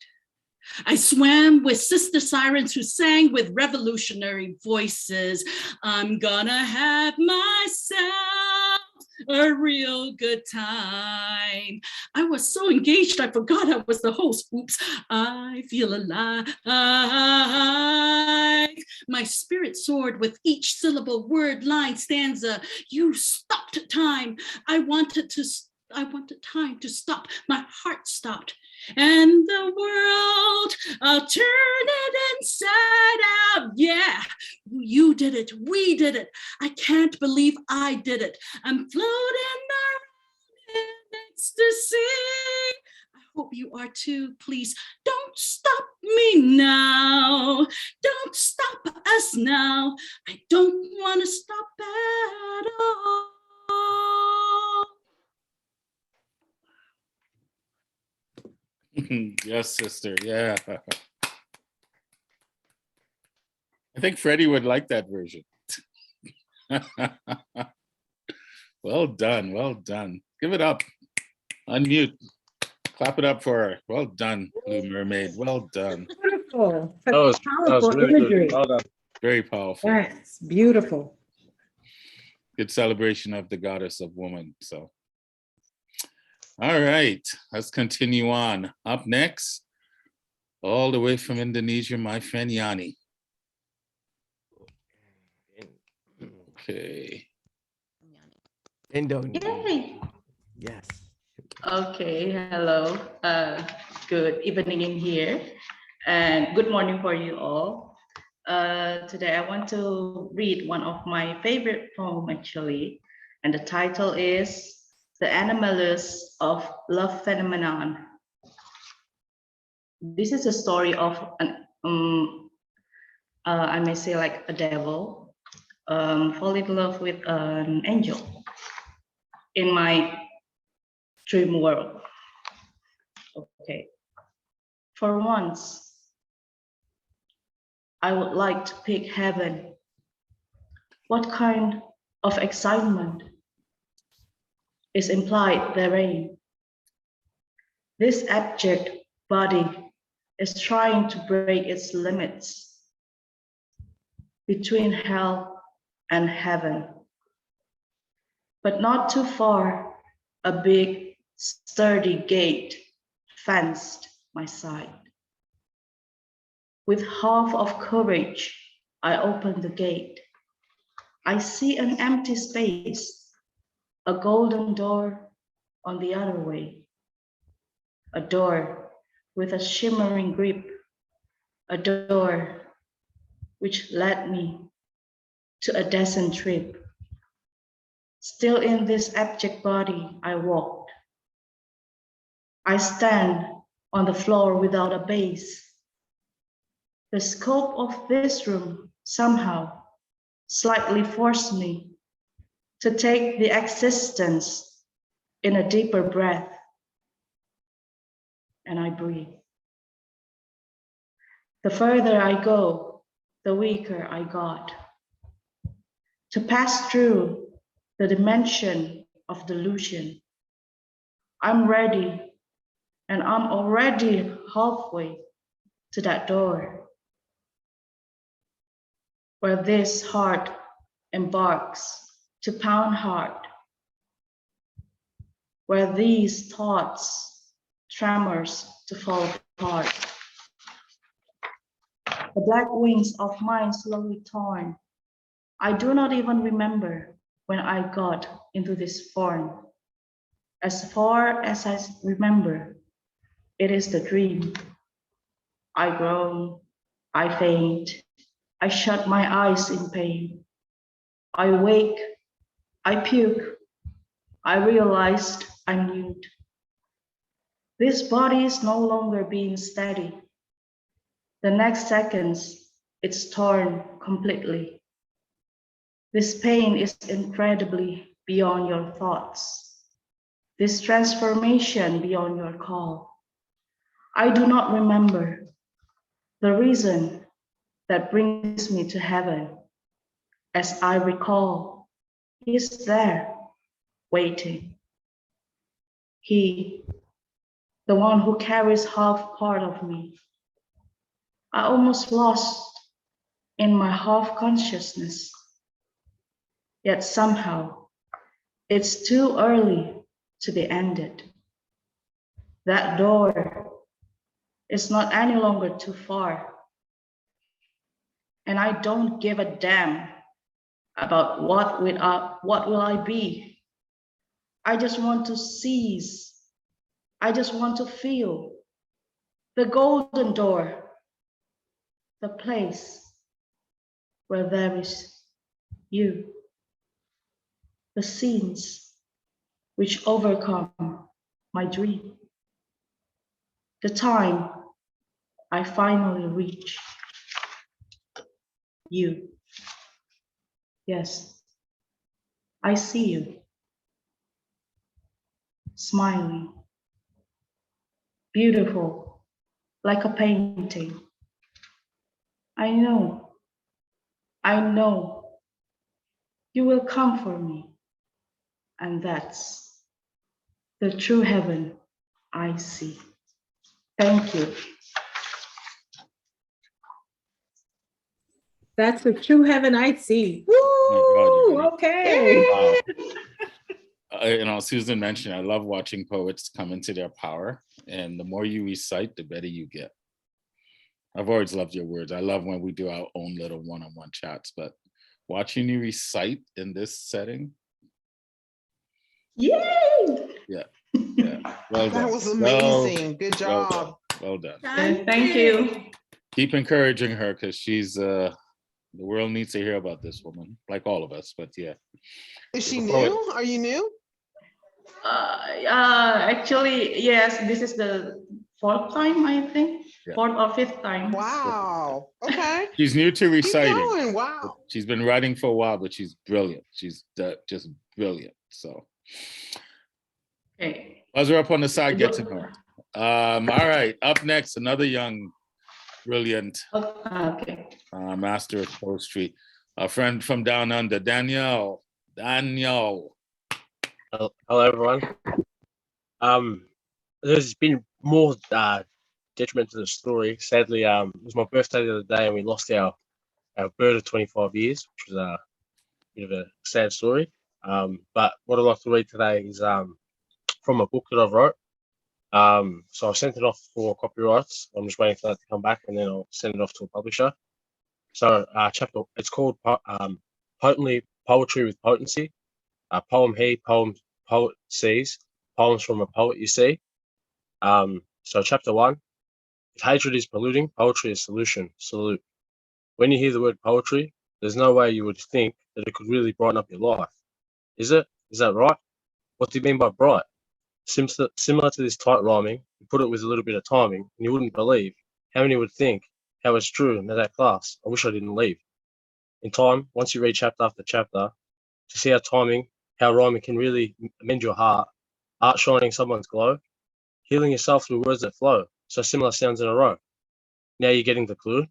S7: I swam with sister sirens who sang with revolutionary voices. I'm gonna have myself a real good time. I was so engaged, I forgot I was the host. Oops, I feel alive. My spirit soared with each syllable, word, line, stanza. You stopped time. I wanted time to stop. My heart stopped. And the world, I'll turn it inside out. Yeah, you did it. We did it. I can't believe I did it. I'm floating around in ecstasy. I hope you are too. Please don't stop me now. Don't stop us now. I don't want to stop at all.
S1: Yes, sister. Yeah. I think Freddie would like that version. Well done. Well done. Give it up. Unmute. Clap it up for her. Well done, Blue Mermaid. Well done.
S2: Beautiful.
S4: That was
S2: Powerful
S4: really
S2: imagery.
S4: good. Well done.
S1: Very powerful.
S2: Yes, beautiful.
S1: Good celebration of the goddess of woman. So, all right, let's continue on. Up next, all the way from Indonesia, my friend Yanni. Okay.
S11: Indonesia.
S9: Yay.
S11: Yes.
S9: Okay, hello. Good evening in here, and good morning for you all. Today I want to read one of my favorite poems actually, and the title is The Anomalous of Love Phenomenon. This is a story of an, I may say like a devil, fall in love with an angel in my dream world. Okay. For once, I would like to pick heaven. What kind of excitement is implied therein? This abject body is trying to break its limits between hell and heaven, but not too far. A big, sturdy gate fenced my side. With half of courage, I open the gate. I see an empty space, a golden door on the other way, a door with a shimmering grip, a door which led me to a descent trip. Still in this abject body, I walked. I stand on the floor without a base. The scope of this room somehow slightly forced me to take the existence in a deeper breath. And I breathe. The further I go, the weaker I got. To pass through the dimension of delusion, I'm ready, and I'm already halfway to that door, where this heart embarks to pound hard, where these thoughts tremors to fall apart. The black wings of mine slowly torn. I do not even remember when I got into this form. As far as I remember, it is the dream. I groan, I faint, I shut my eyes in pain. I wake, I puke, I realized I'm nude. This body is no longer being steady. The next seconds, it's torn completely. This pain is incredibly beyond your thoughts. This transformation beyond your call. I do not remember the reason that brings me to heaven. As I recall, he is there, waiting. He, the one who carries half part of me. I almost lost in my half consciousness. Yet somehow, it's too early to be ended. That door is not any longer too far. And I don't give a damn about what will I be. I just want to seize. I just want to feel the golden door, the place where there is you, the scenes which overcome my dream, the time I finally reach you. Yes, I see you, smiling, beautiful, like a painting. I know you will come for me, and that's the true heaven I see. Thank you.
S2: That's the true heaven I see.
S1: Oh my
S2: Woo!
S1: God,
S2: Okay.
S1: Wow. Susan mentioned, I love watching poets come into their power, and the more you recite, the better you get. I've always loved your words. I love when we do our own little one-on-one chats, but watching you recite in this setting.
S9: Yay!
S1: Yeah. Well done.
S3: That was amazing. Good
S1: Well
S3: job.
S1: done. Well done.
S9: Thank you.
S1: Keep encouraging her, because she's the world needs to hear about this woman, like all of us. But yeah.
S3: Is she
S1: You're a poet.
S3: new? Are you new?
S9: Actually, yes, this is the fourth time, I think.
S1: Yeah.
S9: Fourth or fifth time.
S3: Wow. Okay.
S1: She's new to
S3: Keep
S1: reciting.
S3: going. Wow.
S1: She's been writing for a while, but she's brilliant. She's just brilliant. So
S9: Okay.
S1: buzzer up on the side, get to know her. All right, up next, another young, brilliant
S9: Okay.
S1: master of poetry, a friend from down under, Danielle. Danielle.
S4: Hello, everyone. There's been more detriment to the story. Sadly, it was my birthday the other day, and we lost our bird of 25 years, which was a bit of a sad story. But what I'd like to read today is from a book that I've wrote. So I sent it off for copyrights. I'm just waiting for that to come back, and then I'll send it off to a publisher. So chapter, it's called Potently Poetry with Potency. Poem he, poem poet sees, poems from a poet you see. So chapter 1, if hatred is polluting, poetry is solution. Salute. When you hear the word poetry, there's no way you would think that it could really brighten up your life. Is it? Is that right? What do you mean by bright? Similar to this tight rhyming, you put it with a little bit of timing, and you wouldn't believe how many would think how it's true in that class. I wish I didn't leave. In time, once you read chapter after chapter, to see how timing, how rhyming can really mend your heart, art shining someone's glow, healing yourself through words that flow, so similar sounds in a row. Now you're getting the clue.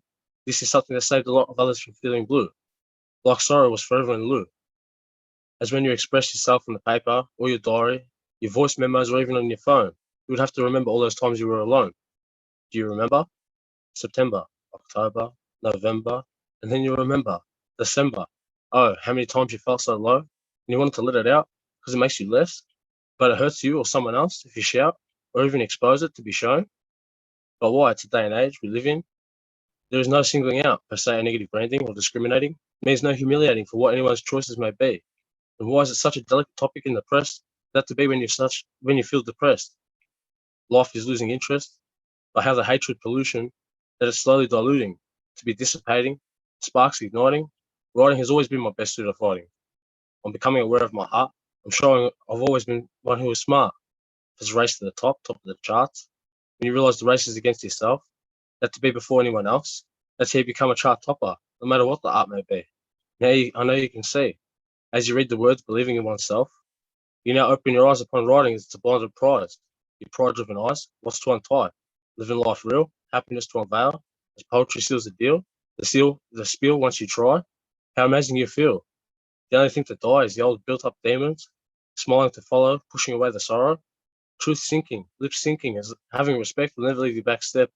S4: This is something that saved a lot of others from feeling blue, like sorrow was forever in lieu. As when you express yourself on the paper or your diary, your voice memos, or even on your phone, you would have to remember all those times you were alone. Do you remember? September, October, November, and then you remember December. Oh, how many times you felt so low and you wanted to let it out because it makes you less, but it hurts you or someone else if you shout or even expose it to be shown. But why, it's a day and age we live in. There is no singling out per se a negative branding or discriminating. It means no humiliating for what anyone's choices may be. And why is it such a delicate topic in the press? That to be when you feel depressed. Life is losing interest, but how the hatred pollution that is slowly diluting to be dissipating, sparks igniting. Writing has always been my best suit of fighting. I'm becoming aware of my heart. I'm showing I've always been one who is smart. This race to the top of the charts. When you realize the race is against yourself, that to be before anyone else, that's how you become a chart topper, no matter what the art may be. I know you can see, as you read the words, believing in oneself, you now open your eyes upon writing as it's a blinded prize. Your pride-driven eyes, what's to untie? Living life real, happiness to unveil, as poetry seals the deal, the spiel once you try. How amazing you feel. The only thing to die is the old built-up demons, smiling to follow, pushing away the sorrow. Truth sinking, lips sinking, as having respect will never leave you backstepped.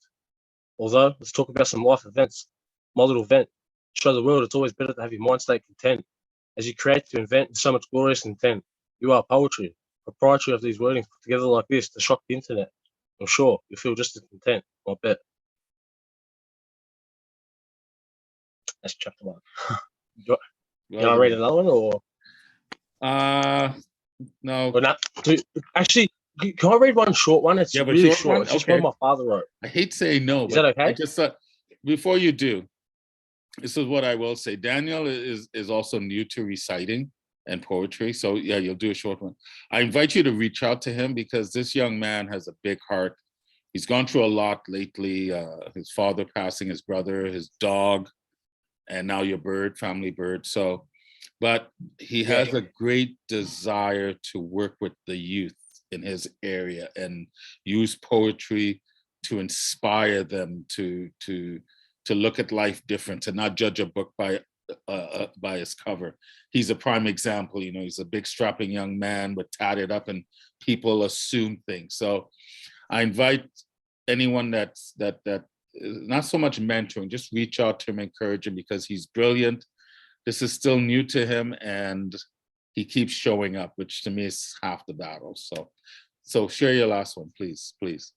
S4: Although, let's talk about some life events. My little vent. Show the world it's always better to have your mind state content. As you create to invent with so much glorious intent, you are poetry, proprietary of these wordings put together like this to shock the internet. I'm sure you'll feel just as content, I bet. That's chapter 1. You want to read another one or?
S1: No.
S4: Or not? Actually, can I read one short one? It's really short. It's just one my father wrote.
S1: I hate saying no,
S4: is that okay?
S1: I just thought before you do, this is what I will say. Daniel is also new to reciting and poetry. So yeah, you'll do a short one. I invite you to reach out to him because this young man has a big heart. He's gone through a lot lately. His father passing, his brother, his dog, and now your bird, family bird. So, but he has a great desire to work with the youth in his area and use poetry to inspire them to look at life different, to not judge a book by its cover. He's a prime example. You know, he's a big strapping young man with tatted up, and people assume things. So I invite anyone that's not so much mentoring, just reach out to him, encourage him, because he's brilliant. This is still new to him, and he keeps showing up, which to me is half the battle. So share your last one, please.
S4: This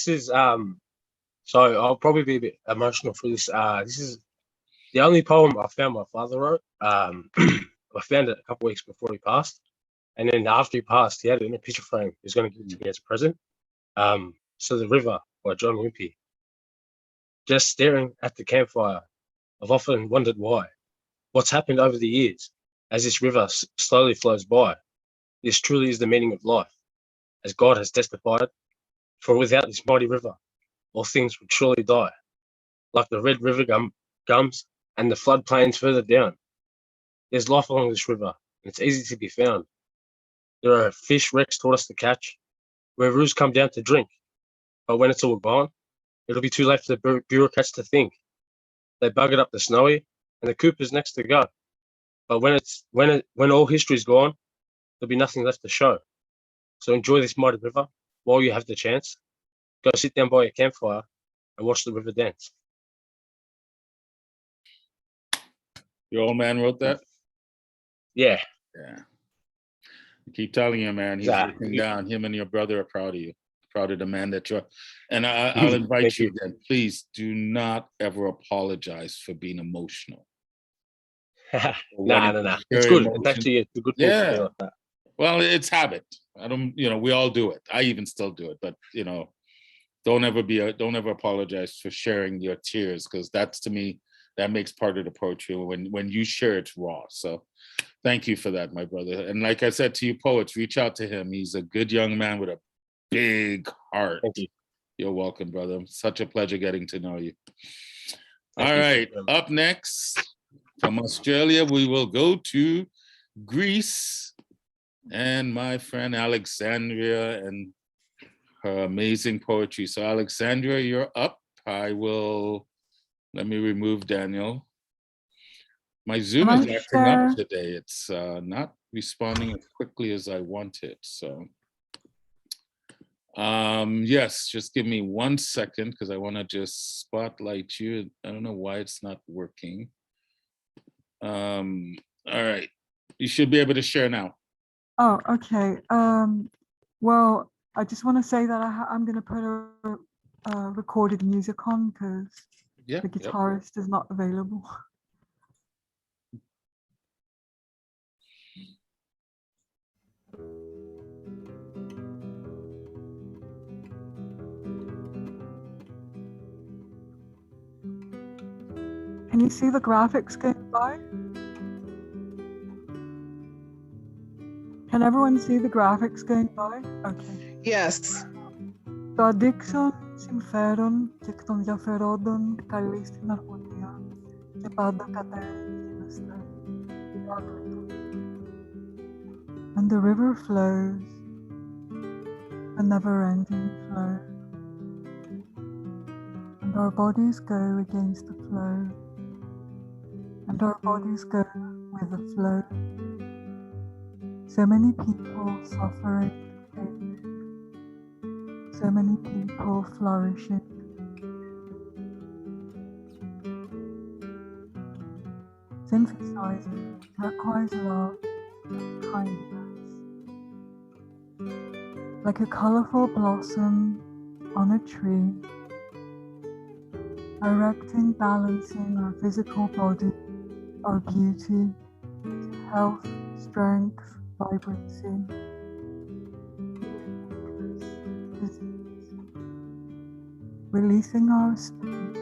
S4: is so I'll probably be a bit emotional for this. This is the only poem I found my father wrote. I found it a couple of weeks before he passed, and then after he passed, he had it in a picture frame. He was going to give it to me as a present. So the River by John Wimpy. Just staring at the campfire, I've often wondered why. What's happened over the years as this river slowly flows by? This truly is the meaning of life, as God has testified. For without this mighty river, all things would surely die, like the red river gums and the floodplains further down. There's life along this river, and it's easy to be found. There are fish wrecks taught us to catch, where roos come down to drink. But when it's all gone, it'll be too late for the bureaucrats to think. They buggered up the Snowy, and the Cooper's next to go. But when all history's gone, there'll be nothing left to show. So enjoy this mighty river while you have the chance. Go sit down by a campfire and watch the river dance.
S1: Your old man wrote that?
S4: Yeah.
S1: I keep telling you, man, he's looking down. Him and your brother are proud of you. Proud of the man that you're. And I'll invite you again. Please do not ever apologize for being emotional.
S4: No. It's good. It's actually a good thing to feel like that.
S1: Well, it's habit. I don't, we all do it. I even still do it, but don't ever apologize for sharing your tears, because that's, to me, that makes part of the poetry. When you share, it's raw. So thank you for that, my brother. And like I said to you poets, reach out to him. He's a good young man with a big heart.
S4: Thank you.
S1: You're welcome, brother. Such a pleasure getting to know you. All right, up next from Australia, we will go to Greece and my friend Alexandria and her amazing poetry. So Alexandria, you're up. Let me remove Daniel. My Zoom is acting up today. It's not responding as quickly as I wanted. So yes, just give me 1 second, because I want to just spotlight you. I don't know why it's not working. All right, you should be able to share now.
S11: Oh, okay. Well, I just want to say that I'm going to put a recorded music on because the guitarist is not available. you see the graphics going by? Can everyone see the graphics going by? Okay.
S3: Yes.
S11: Το αντίξον συμφέρον και εκ των διαφερόντων καλή στην αρμονία και πάντα κατέρευσε. And the river flows, a never-ending flow. And our bodies go against the flow. And our bodies go with the flow. So many people suffering, so many people flourishing. Synthesizing turquoise love and kindness. Like a colorful blossom on a tree, erecting, balancing our physical body, our beauty, health, strength, vibrancy, disease, releasing our spirit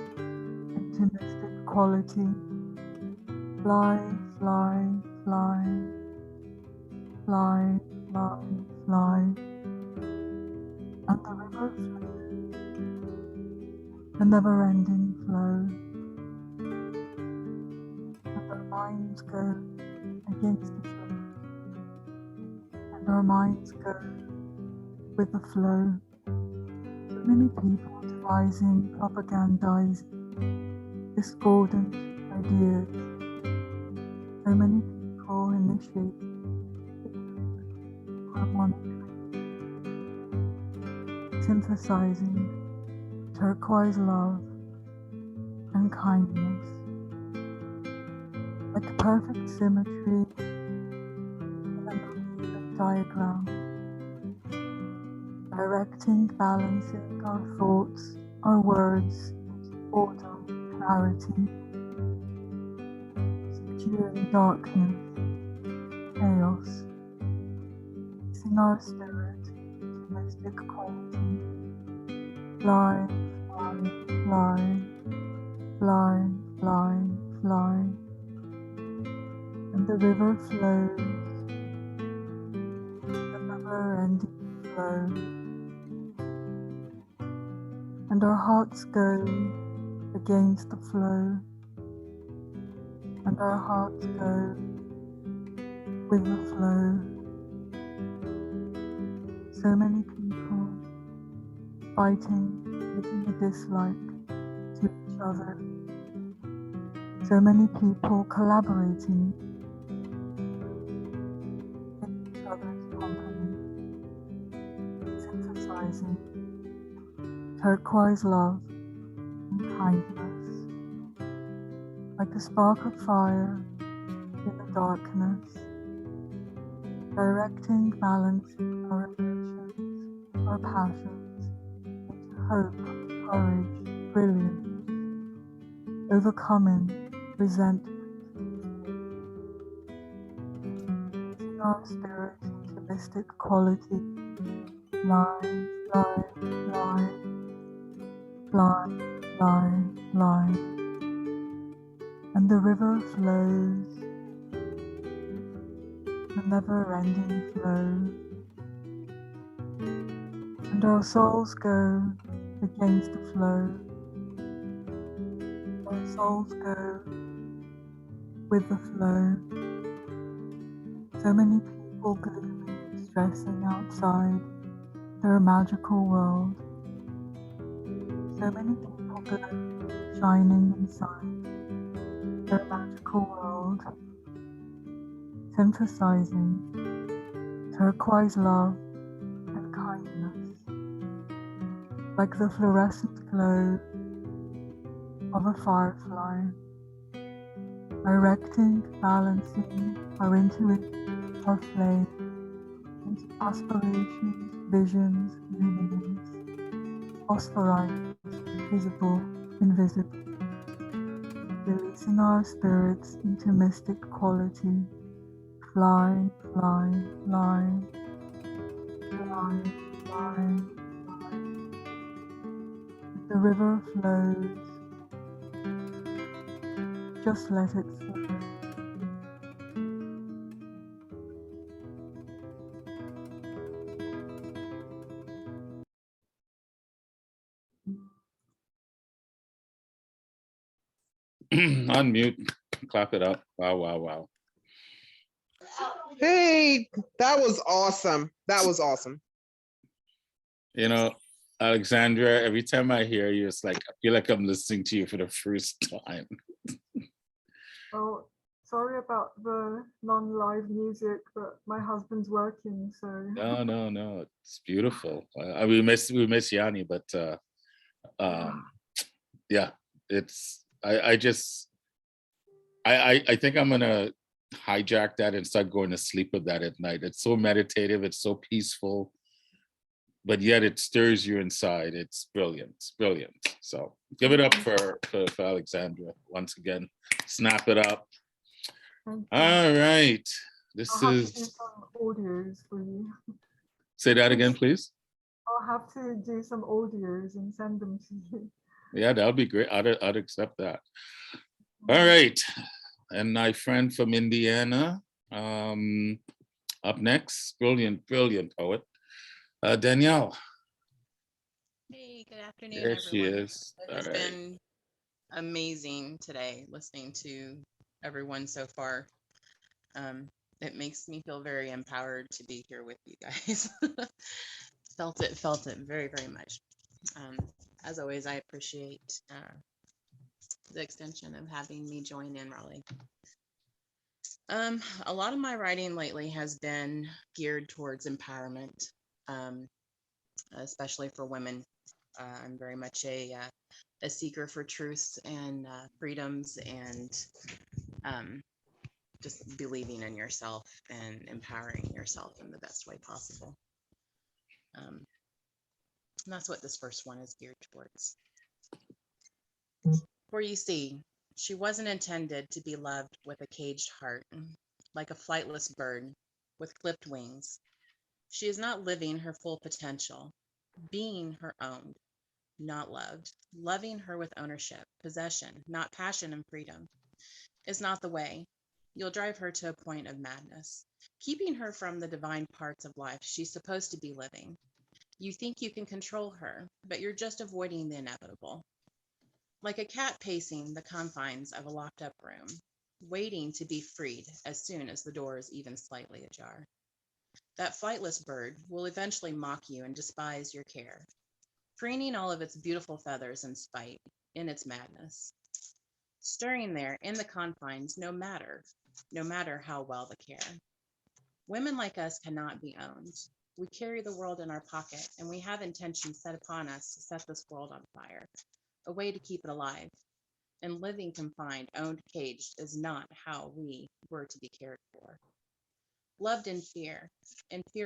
S11: into mystic quality. Fly, fly, fly, fly, fly, fly, and the river flows, the never-ending flow, and our minds go against the flow, and our minds go with the flow. So many people devising, propagandizing discordant ideas. So many people initiating harmonically, synthesizing turquoise love and kindness, like a perfect symmetry in a moving diagram, directing, balancing our thoughts, our words, order, clarity, subduing darkness, chaos, releasing our spirit to mystic quality. Fly, fly, fly, fly, fly, fly, and the river flows, the never-ending flow, and our hearts go against the flow, and our hearts go with the flow. So many people fighting, taking a dislike to each other. So many people collaborating in each other's company, synthesizing turquoise love and kindness, like a spark of fire in the darkness, directing, balancing our emotions, our passions, into hope, courage, brilliance, overcoming resentment, raising our spirit into mystic quality. Fly, fly, fly, fly, fly, fly, and the river flows, the never-ending flow, and our souls go against the flow. Our souls go with the flow. So many people gloomy, stressing outside their magical world. So many people gloomy, shining inside their magical world, synthesizing turquoise love and kindness, like the fluorescent glow of a firefly, erecting, balancing our intuition, our flame, into aspirations, visions, visionings, phosphorized, visible, invisible, releasing our spirits into mystic quality. Fly, fly, fly, fly, fly, fly. The river flows, Just let it flow.
S1: Unmute, clap it up. Wow, wow, wow.
S3: Hey, that was awesome. That was awesome.
S1: You know, Alexandra, every time I hear you, it's like, I feel like I'm listening to you for the first time.
S11: Oh, sorry about the non-live music, but my husband's working, so.
S1: No, it's beautiful. We miss Yanni, but yeah, it's, I think I'm gonna hijack that and start going to sleep with that at night. It's so meditative, it's so peaceful, but yet it stirs you inside. It's brilliant, it's brilliant. So give it up for Alexandra once again. Snap it up. All right, this
S11: I'll have to do
S1: is,
S11: some audios for you.
S1: say that again, please.
S11: I'll have to do some audios and send them to you.
S1: Yeah, that'll be great. I'd accept that. All right, and my friend from Indiana, up next, brilliant poet, Danielle.
S12: Hey, good afternoon,
S1: There she
S12: everyone.
S1: is.
S12: It
S1: All
S12: has
S1: right.
S12: been amazing today listening to everyone so far. It makes me feel very empowered to be here with you guys. Felt it very, very much. As always, I appreciate the extension of having me join in, Raleigh. A lot of my writing lately has been geared towards empowerment, especially for women. I'm very much a seeker for truth and freedoms, and just believing in yourself and empowering yourself in the best way possible. And that's what this first one is geared towards. For you see, she wasn't intended to be loved with a caged heart, like a flightless bird with clipped wings. She is not living her full potential, being her own, not loved. Loving her with ownership, possession, not passion and freedom, is not the way. You'll drive her to a point of madness, keeping her from the divine parts of life she's supposed to be living. You think you can control her, but you're just avoiding the inevitable. Like a cat pacing the confines of a locked-up room, waiting to be freed as soon as the door is even slightly ajar. That flightless bird will eventually mock you and despise your care, preening all of its beautiful feathers in spite, in its madness. Stirring there in the confines, no matter how well the care. Women like us cannot be owned. We carry the world in our pocket, and we have intentions set upon us to set this world on fire, a way to keep it alive. And living confined, owned, caged is not how we were to be cared for. Loved in fear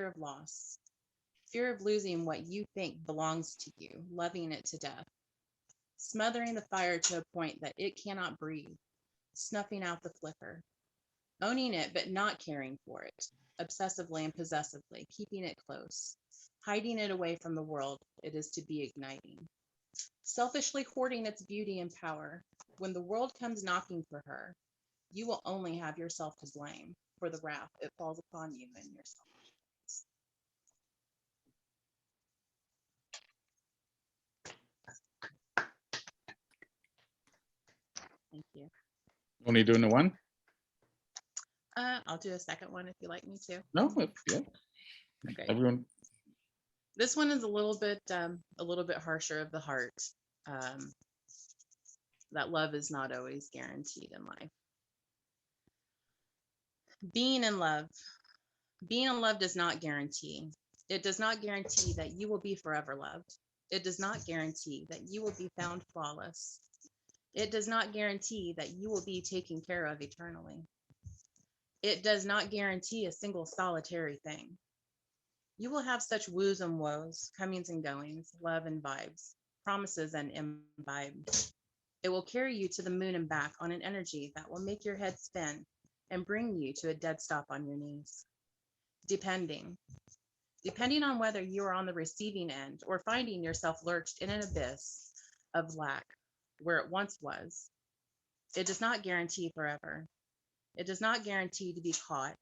S12: of loss, fear of losing what you think belongs to you, loving it to death, smothering the fire to a point that it cannot breathe, snuffing out the flicker, owning it but not caring for it, obsessively and possessively, keeping it close, hiding it away from the world it is to be igniting, selfishly hoarding its beauty and power. When the world comes knocking for her, you will only have yourself to blame for the wrath it falls upon you and yourself. Thank you.
S1: Only doing the one?
S12: I'll do a second one if you like me to.
S1: No, yeah.
S12: Okay.
S1: Everyone.
S12: This one is a little bit harsher of the heart. That love is not always guaranteed in life. Being in love does not guarantee. It does not guarantee that you will be forever loved. It does not guarantee that you will be found flawless. It does not guarantee that you will be taken care of eternally. It does not guarantee a single solitary thing. You will have such woos and woes, comings and goings, love and vibes, promises and imbibes. It will carry you to the moon and back on an energy that will make your head spin and bring you to a dead stop on your knees. Depending on whether you are on the receiving end or finding yourself lurched in an abyss of lack where it once was. It does not guarantee forever. It does not guarantee to be caught.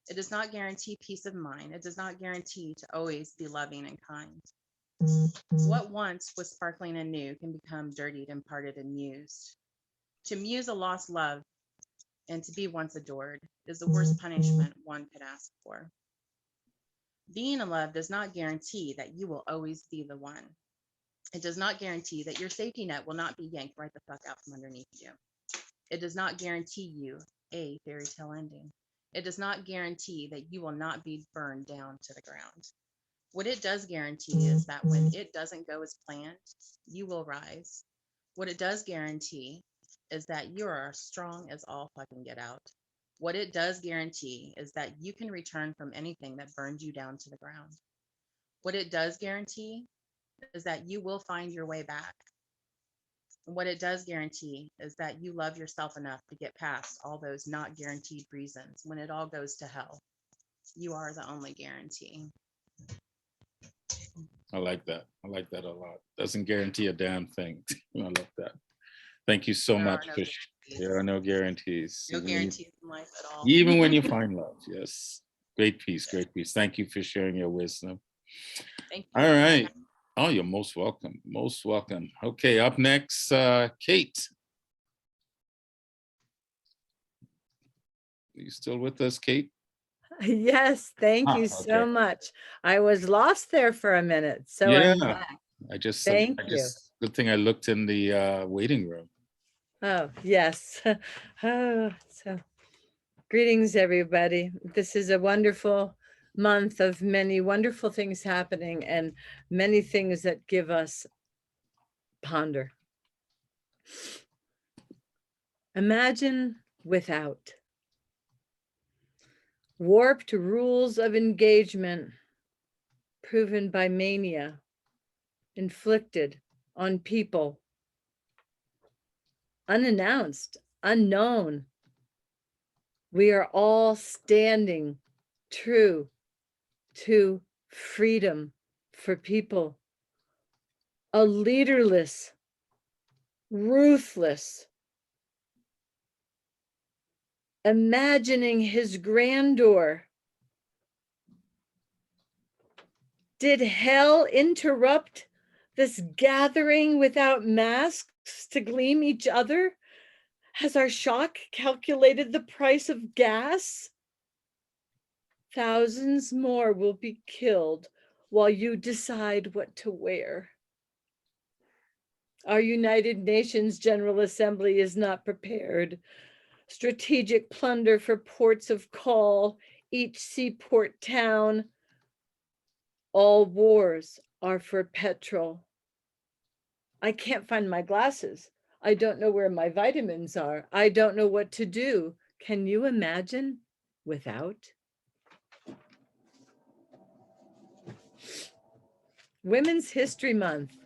S12: It does not guarantee peace of mind. It does not guarantee to always be loving and kind. What once was sparkling and new can become dirtied and parted and used. To muse a lost love and to be once adored is the worst punishment one could ask for. Being in love does not guarantee that you will always be the one. It does not guarantee that your safety net will not be yanked right the fuck out from underneath you. It does not guarantee you a fairy tale ending. It does not guarantee that you will not be burned down to the ground. What it does guarantee is that when it doesn't go as planned, you will rise. What it does guarantee is that you are strong as all fucking get out. What it does guarantee is that you can return from anything that burned you down to the ground. What it does guarantee is that you will find your way back. What it does guarantee is that you love yourself enough to get past all those not guaranteed reasons. When it all goes to hell, you are the only guarantee.
S1: I like that. I like that a lot. Doesn't guarantee a damn thing. I love that. Thank you so
S12: There
S1: much.
S12: are no
S1: Fish.
S12: guarantees.
S1: There are no guarantees.
S12: No guarantees in life at all.
S1: Even when you find love. Yes. Great piece. Great piece. Thank you for sharing your wisdom.
S12: Thank you.
S1: All right. Oh, you're most welcome. Most welcome. Okay, up next, Kate. Are you still with us, Kate?
S5: Yes, thank you
S1: okay.
S5: so much. I was lost there for a minute, so
S1: Yeah.
S5: I'm back. Thank you.
S1: Good thing I looked in the waiting room.
S5: Oh, yes. Oh, so greetings, everybody. This is a wonderful month of many wonderful things happening and many things that give us ponder. Imagine without. Warped rules of engagement proven by mania, inflicted on people, unannounced, unknown. We are all standing true to freedom for people. A leaderless, ruthless, imagining his grandeur. Did hell interrupt this gathering without masks to gleam each other? Has our shock calculated the price of gas? Thousands more will be killed while you decide what to wear. Our United Nations General Assembly is not prepared. Strategic plunder for ports of call, each seaport town. All wars are for petrol. I can't find my glasses. I don't know where my vitamins are. I don't know what to do. Can you imagine without? Women's History Month.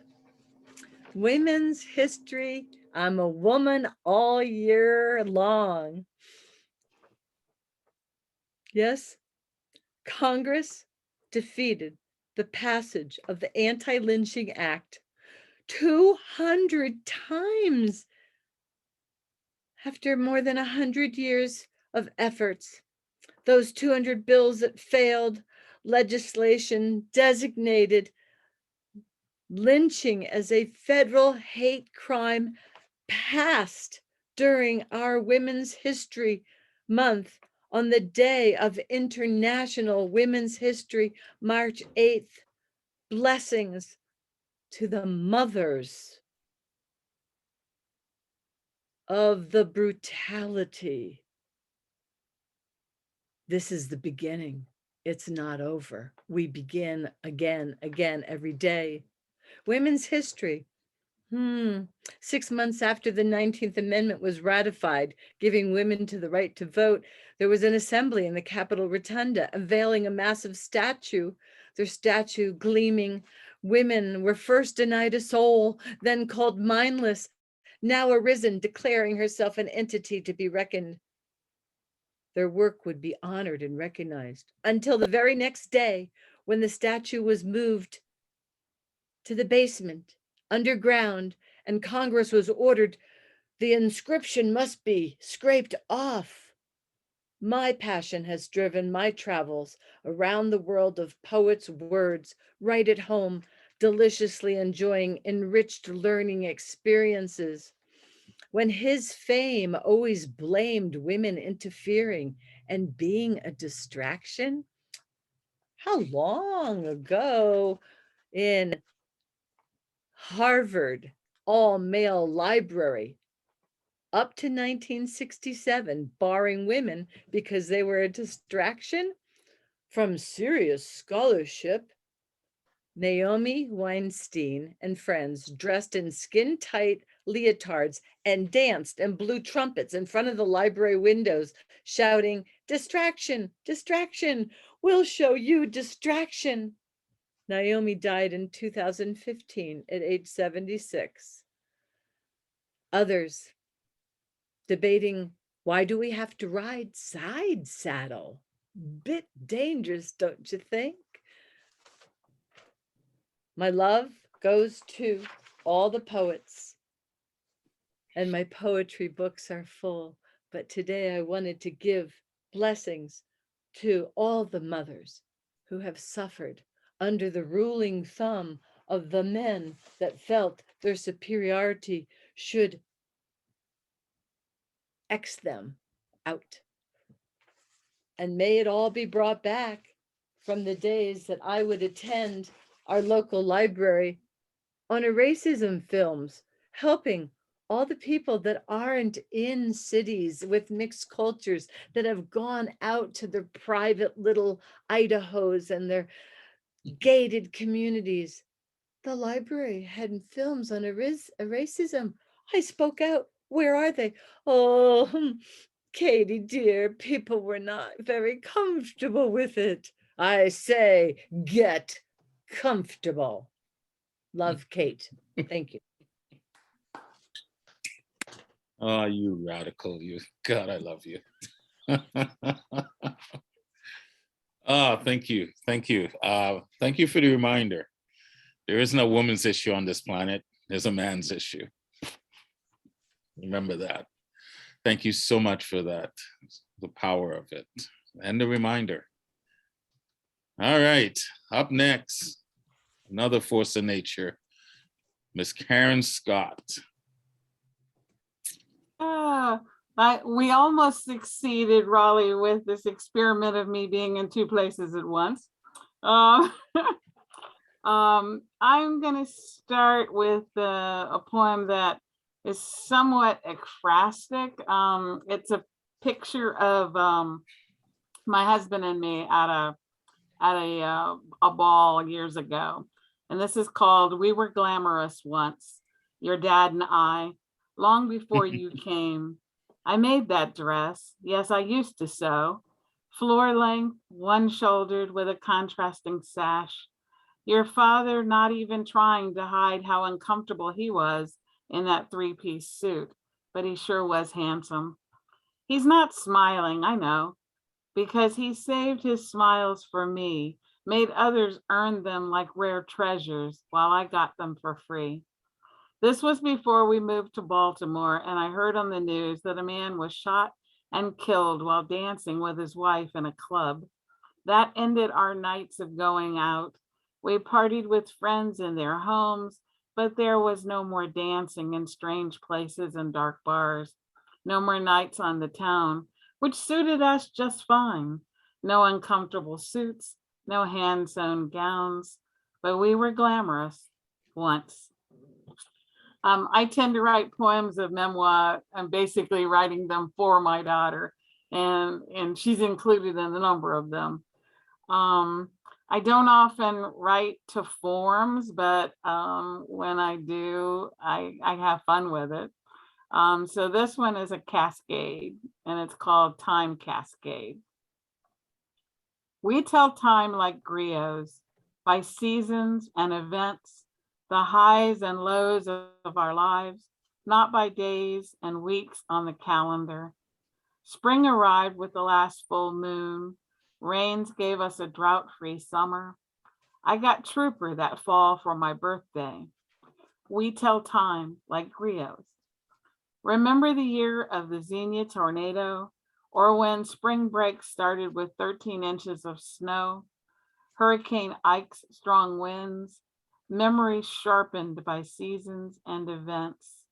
S5: Women's History. I'm a woman all year long. Yes, Congress defeated the passage of the Anti-Lynching Act 200 times after more than 100 years of efforts. Those 200 bills that failed, legislation designated lynching as a federal hate crime passed during our Women's History Month on the day of International Women's History, March 8th. Blessings to the mothers of the brutality. This is the beginning. It's not over. We begin again every day. Women's history. 6 months after the 19th Amendment was ratified, giving women the right to vote, there was an assembly in the Capitol Rotunda unveiling a massive statue, their statue gleaming. Women were first denied a soul, then called mindless, now arisen, declaring herself an entity to be reckoned. Their work would be honored and recognized until the very next day when the statue was moved to the basement underground and Congress was ordered The inscription must be scraped off. My passion has driven my travels around the world of poets' words, right at home, deliciously enjoying enriched learning experiences. When his fame always blamed women interfering and being a distraction, how long ago in Harvard all-male library, up to 1967, barring women because they were a distraction from serious scholarship, Naomi Weinstein and friends dressed in skin-tight leotards and danced and blew trumpets in front of the library windows, shouting, "Distraction, distraction, we'll show you distraction." Naomi died in 2015 at age 76. Others debating, why do we have to ride side saddle? Bit dangerous, don't you think? My love goes to all the poets, and my poetry books are full, but today I wanted to give blessings to all the mothers who have suffered under the ruling thumb of the men that felt their superiority should X them out. And may it all be brought back from the days that I would attend our local library on racism films, helping all the people that aren't in cities with mixed cultures, that have gone out to their private little Idahos and their gated communities. The library had films on racism. I spoke out. Where are they? Oh, Katie, dear, people were not very comfortable with it. I say, get comfortable. Love, Kate. Thank you.
S1: Oh, you radical, you. God, I love you. Oh, thank you. Thank you. Thank you for the reminder. There isn't a woman's issue on this planet. There's a man's issue. Remember that. Thank you so much for that. The power of it and the reminder. All right, up next, another force of nature, Miss Karen Scott.
S13: We almost succeeded, Raleigh, with this experiment of me being in two places at once. I'm going to start with a poem that is somewhat ekphrastic. It's a picture of my husband and me at a ball years ago. And this is called "We Were Glamorous Once, Your Dad and I, long before you came. I made that dress. Yes, I used to sew. Floor length, one-shouldered with a contrasting sash. Your father not even trying to hide how uncomfortable he was in that three-piece suit, but he sure was handsome. He's not smiling, I know, because he saved his smiles for me, made others earn them like rare treasures while I got them for free. This was before we moved to Baltimore, and I heard on the news that a man was shot and killed while dancing with his wife in a club. That ended our nights of going out. We partied with friends in their homes, but there was no more dancing in strange places and dark bars. No more nights on the town, which suited us just fine. No uncomfortable suits, no hand-sewn gowns, but we were glamorous once. I tend to write poems of memoir. I'm basically writing them for my daughter, and she's included in a number of them. I don't often write to forms, but when I do, I have fun with it. So this one is a cascade, and it's called Time Cascade. We tell time like griots, by seasons and events, the highs and lows of our lives, not by days and weeks on the calendar. Spring arrived with the last full moon. Rains gave us a drought-free summer. I got Trooper that fall for my birthday. We tell time like griots. Remember the year of the Xenia tornado, or when spring break started with 13 inches of snow, Hurricane Ike's strong winds, memories sharpened by seasons and events.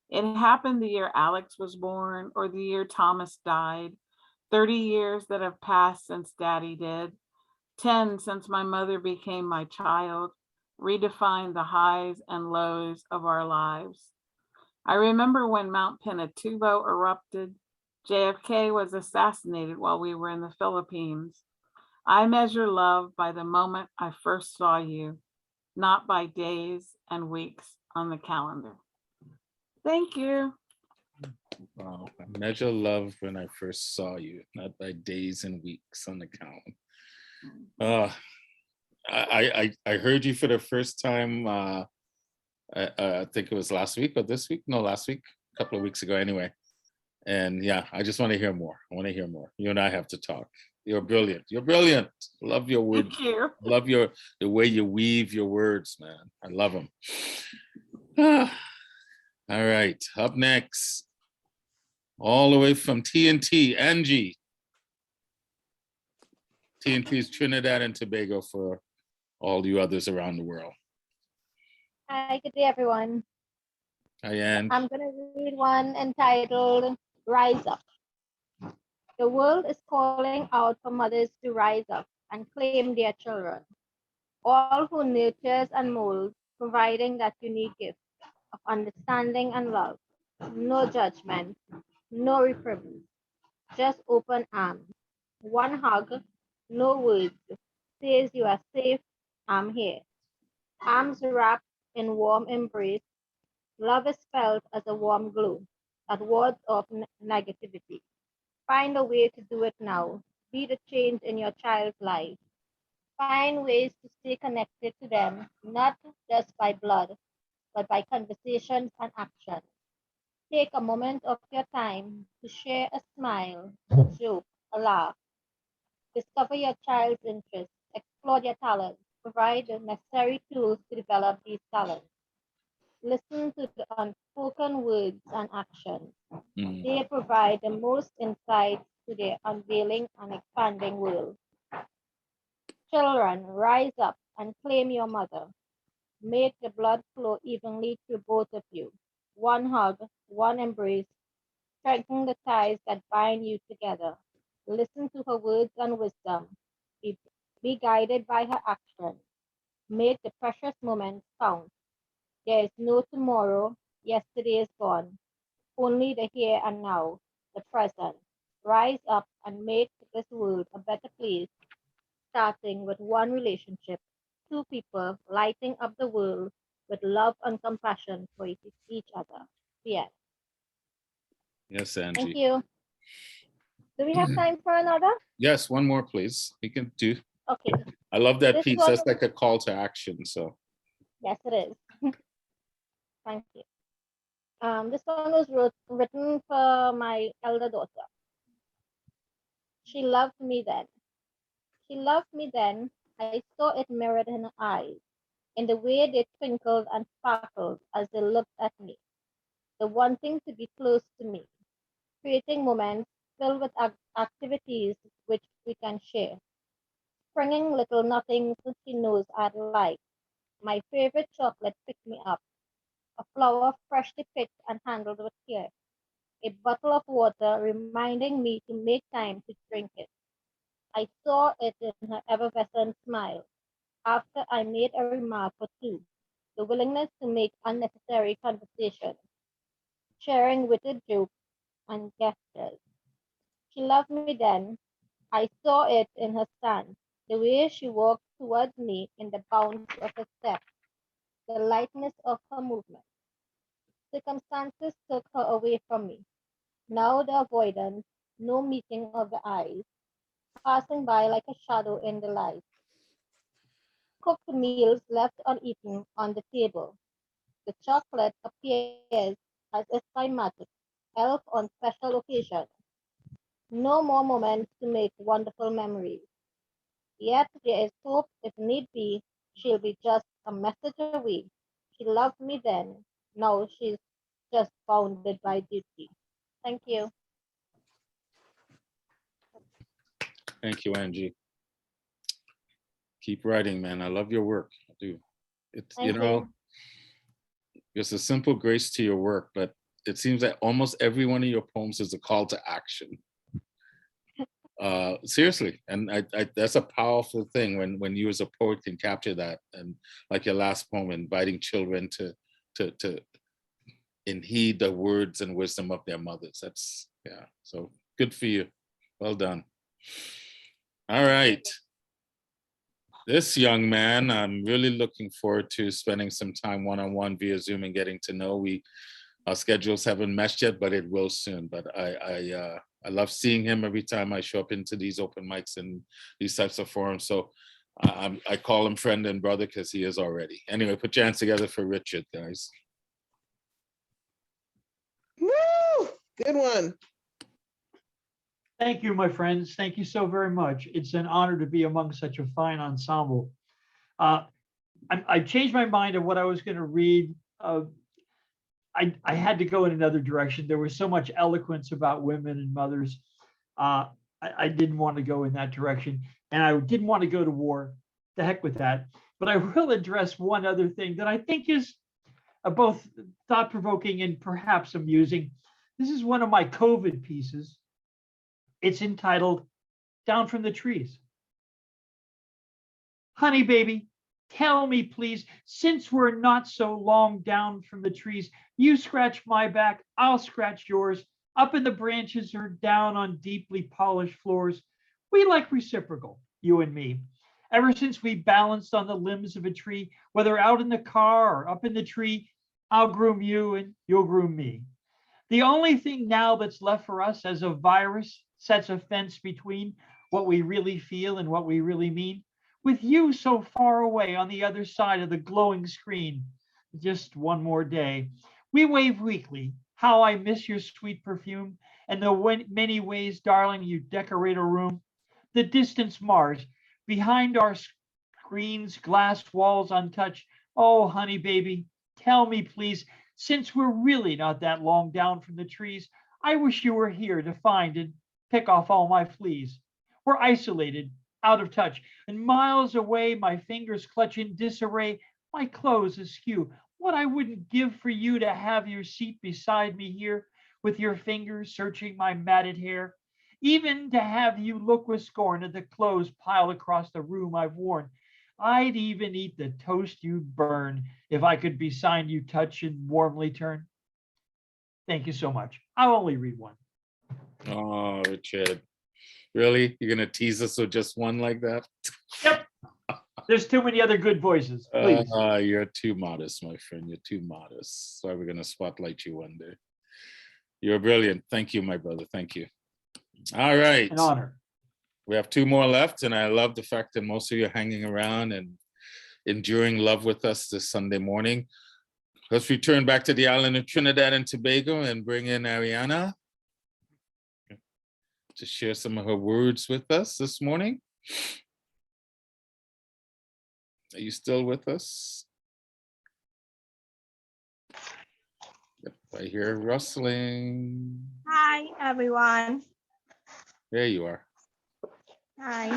S13: It happened the year Alex was born or the year Thomas died, 30 years that have passed since Daddy did, 10 since my mother became my child, redefined the highs and lows of our lives. I remember when Mount Pinatubo erupted, JFK was assassinated while we were in the Philippines. I measure love by the moment I first saw you, not by days and weeks on the calendar. Thank you.
S1: Wow. I measure love when I first saw you, not by days and weeks on the calendar. I heard you for the first time. I think it was last week or this week. No, last week, a couple of weeks ago anyway. And yeah, I just want to hear more. I want to hear more. You and I have to talk. You're brilliant. You're brilliant. Love your words.
S13: Thank you.
S1: Love the way you weave your words, man. I love them. All right, up next, all the way from TNT, Angie. TNT is Trinidad and Tobago for all you others around the world.
S8: Hi, good day, everyone.
S1: Hi, Angie.
S8: I'm going to read one entitled Rise Up. The world is calling out for mothers to rise up and claim their children. All who nurtures and molds, providing that unique gift of understanding and love. No judgment, no reprimand, just open arms. One hug, no words, says you are safe, I'm here. Arms wrapped in warm embrace, love is felt as a warm glow that wards off negativity. Find a way to do it now. Be the change in your child's life. Find ways to stay connected to them, not just by blood, but by conversations and action. Take a moment of your time to share a smile, a joke, a laugh. Discover your child's interests, explore their talents, provide the necessary tools to develop these talents. Listen to the unspoken words and actions. They provide the most insights to their unveiling and expanding world. Children, rise up and claim your mother. Make the blood flow evenly through both of you. One hug, one embrace. Strengthen the ties that bind you together. Listen to her words and wisdom. Be guided by her action. Make the precious moments count. There is no tomorrow. Yesterday is gone. Only the here and now, the present. Rise up and make this world a better place, starting with one relationship, two people lighting up the world with love and compassion for each other. Yes.
S1: Yes, Angie.
S8: Thank you. Do we have time for another?
S1: Yes, one more, please. You can do.
S8: Okay.
S1: I love that
S8: This
S1: piece.
S8: one-
S1: That's like a call to action. So
S8: Yes, it is. Thank you. This one was written for my elder daughter. She loved me then. She loved me then. I saw it mirrored in her eyes, in the way they twinkled and sparkled as they looked at me, the wanting to be close to me, creating moments filled with activities which we can share, springing little nothings she knows I'd like. My favorite chocolate picked me up, a flower freshly picked and handled with care, a bottle of water reminding me to make time to drink it. I saw it in her effervescent smile after I made a remark or two, the willingness to make unnecessary conversation, sharing witty jokes and gestures. She loved me then. I saw it in her stance, the way she walked towards me in the bounce of her step, the lightness of her movement. Circumstances took her away from me. Now the avoidance, no meeting of the eyes, passing by like a shadow in the light. Cooked meals left uneaten on the table. The chocolate appears as if by magic, elf on special occasions. No more moments to make wonderful memories. Yet there is hope if need be, she'll be just a message away. She loved me then, now she's just bounded by duty. Thank you.
S1: Thank you, Angie. Keep writing, man. I love your work. I do. It's, you
S8: Thank
S1: know, there's a simple grace to your work, but it seems that almost every one of your poems is a call to action. Seriously, and I that's a powerful thing when you as a poet can capture that, and like your last poem, inviting children to heed the words and wisdom of their mothers. That's, yeah, so good for you. Well done. All right. This young man, I'm really looking forward to spending some time one-on-one via Zoom and getting to know. Our schedules haven't meshed yet, but it will soon. But I love seeing him every time I show up into these open mics and these types of forums. So I call him friend and brother because he is already. Anyway, put your hands together for Richard, guys.
S3: Woo! Good one.
S10: Thank you, my friends. Thank you so very much. It's an honor to be among such a fine ensemble. I changed my mind on what I was going to read. I had to go in another direction. There was so much eloquence about women and mothers. I didn't want to go in that direction, and I didn't want to go to war. The heck with that. But I will address one other thing that I think is both thought-provoking and perhaps amusing. This is one of my COVID pieces. It's entitled Down from the Trees. Honey baby, tell me please, since we're not so long down from the trees, you scratch my back, I'll scratch yours, up in the branches or down on deeply polished floors. We like reciprocal, you and me. Ever since we balanced on the limbs of a tree, whether out in the car or up in the tree, I'll groom you and you'll groom me. The only thing now that's left for us as a virus sets a fence between what we really feel and what we really mean. With you so far away on the other side of the glowing screen, just one more day. We wave weekly, how I miss your sweet perfume and the many ways, darling, you decorate a room. The distance Mars, behind our screens, glass walls untouched. Oh, honey baby, tell me please, since we're really not that long down from the trees, I wish you were here to find and pick off all my fleas. We're isolated, out of touch, and miles away, my fingers clutch in disarray, my clothes askew. What I wouldn't give for you to have your seat beside me here, with your fingers searching my matted hair, even to have you look with scorn at the clothes piled across the room I've worn. I'd even eat the toast you burn if I could be signed you touch and warmly turn. Thank you so much. I'll only read one.
S1: Oh, Richard. Really? You're going to tease us with just one like that?
S10: Yep. There's too many other good voices. Please.
S1: You're too modest, my friend. You're too modest. So we're going to spotlight you one day. You're brilliant. Thank you, my brother. Thank you. All right.
S10: An honor.
S1: We have two more left, and I love the fact that most of you are hanging around and enduring love with us this Sunday morning. Let's return back to the island of Trinidad and Tobago and bring in Ariana to share some of her words with us this morning. Are you still with us? Yep, I hear rustling.
S14: Hi, everyone.
S1: There you are.
S14: Hi.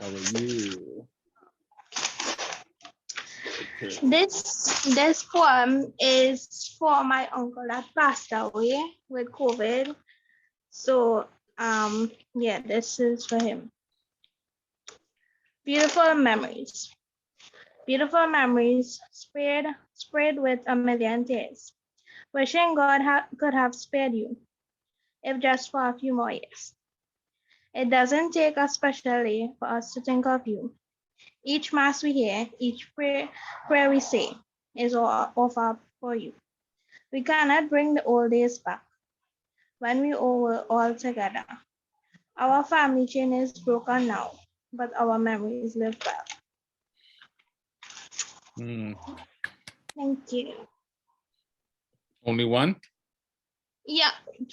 S1: How are you? Okay.
S14: This poem is for my uncle that passed away with COVID. So, yeah, this is for him. Beautiful memories. Beautiful memories sprayed with a million tears. Wishing God could have spared you, if just for a few more years. It doesn't take a special day for us to think of you. Each mass we hear, each prayer we say is all offered for you. We cannot bring the old days back when we all were all together. Our family chain is broken now, but our memories live well. Thank you.
S1: Only one?
S14: Yeah,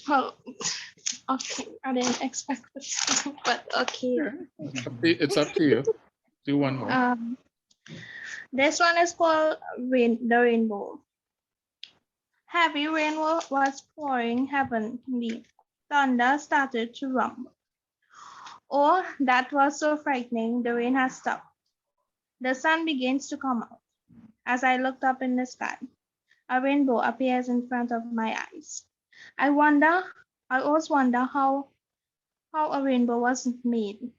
S14: well, okay, I didn't expect this, but okay.
S1: It's up to you. Do one more.
S14: This one is called The Rainbow. Heavy rain was pouring heavily. Thunder started to rumble. Oh, that was so frightening. The rain has stopped. The sun begins to come out. As I looked up in the sky, a rainbow appears in front of my eyes. I always wonder how a rainbow was made.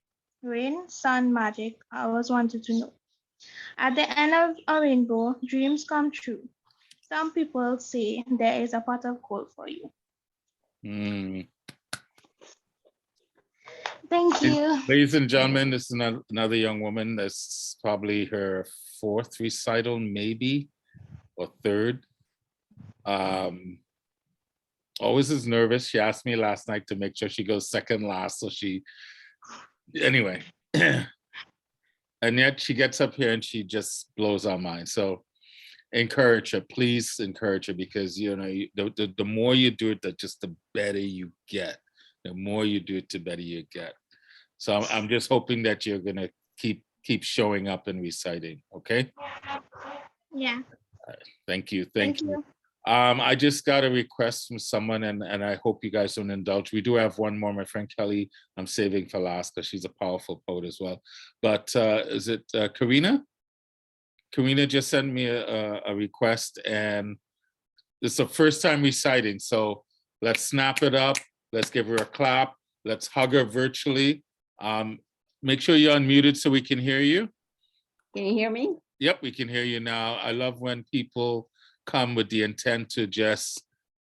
S14: Rain, sun, magic, I always wanted to know. At the end of a rainbow, dreams come true. Some people say there is a pot of gold for you.
S1: Mm.
S14: Thank you.
S1: Ladies and gentlemen, this is another young woman. That's probably her 4th recital, maybe, or 3rd. Always is nervous. She asked me last night to make sure she goes second last. So anyway. And yet she gets up here and she just blows our mind. So encourage her, please encourage her, because the more you do it, the better you get. The more you do it, the better you get. So I'm just hoping that you're gonna keep showing up and reciting. Okay.
S14: Yeah.
S1: Thank you. Thank you. I just got a request from someone, and I hope you guys don't indulge. We do have one more, my friend Kelly. I'm saving for last because she's a powerful poet as well. But is it Karina? Karina just sent me a request, and it's the first time reciting. So let's snap it up. Let's give her a clap. Let's hug her virtually. Make sure you're unmuted so we can hear you.
S15: Can you hear me?
S1: Yep, we can hear you now. I love when people come with the intent to just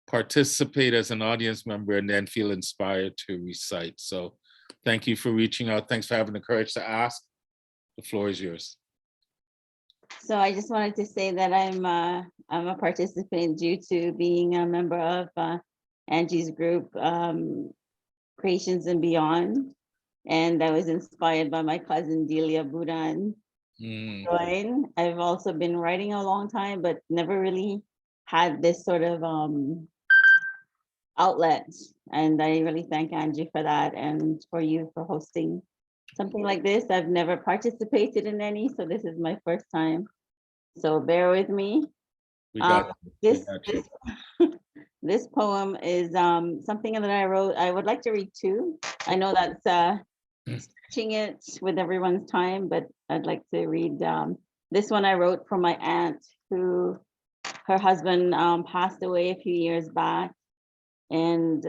S1: participate as an audience member and then feel inspired to recite. So thank you for reaching out. Thanks for having the courage to ask. The floor is yours.
S15: So I just wanted to say that I'm a participant due to being a member of Angie's group, Creations and Beyond. And I was inspired by my cousin Delia Budan. I've also been writing a long time, but never really had this sort of outlet. And I really thank Angie for that, and for you for hosting something like this. I've never participated in any, so this is my first time. So bear with me.
S1: We got
S15: this poem is something that I wrote. I would like to read two. I know that's stretching it with everyone's time, but I'd like to read this one I wrote for my aunt, who her husband passed away a few years back. And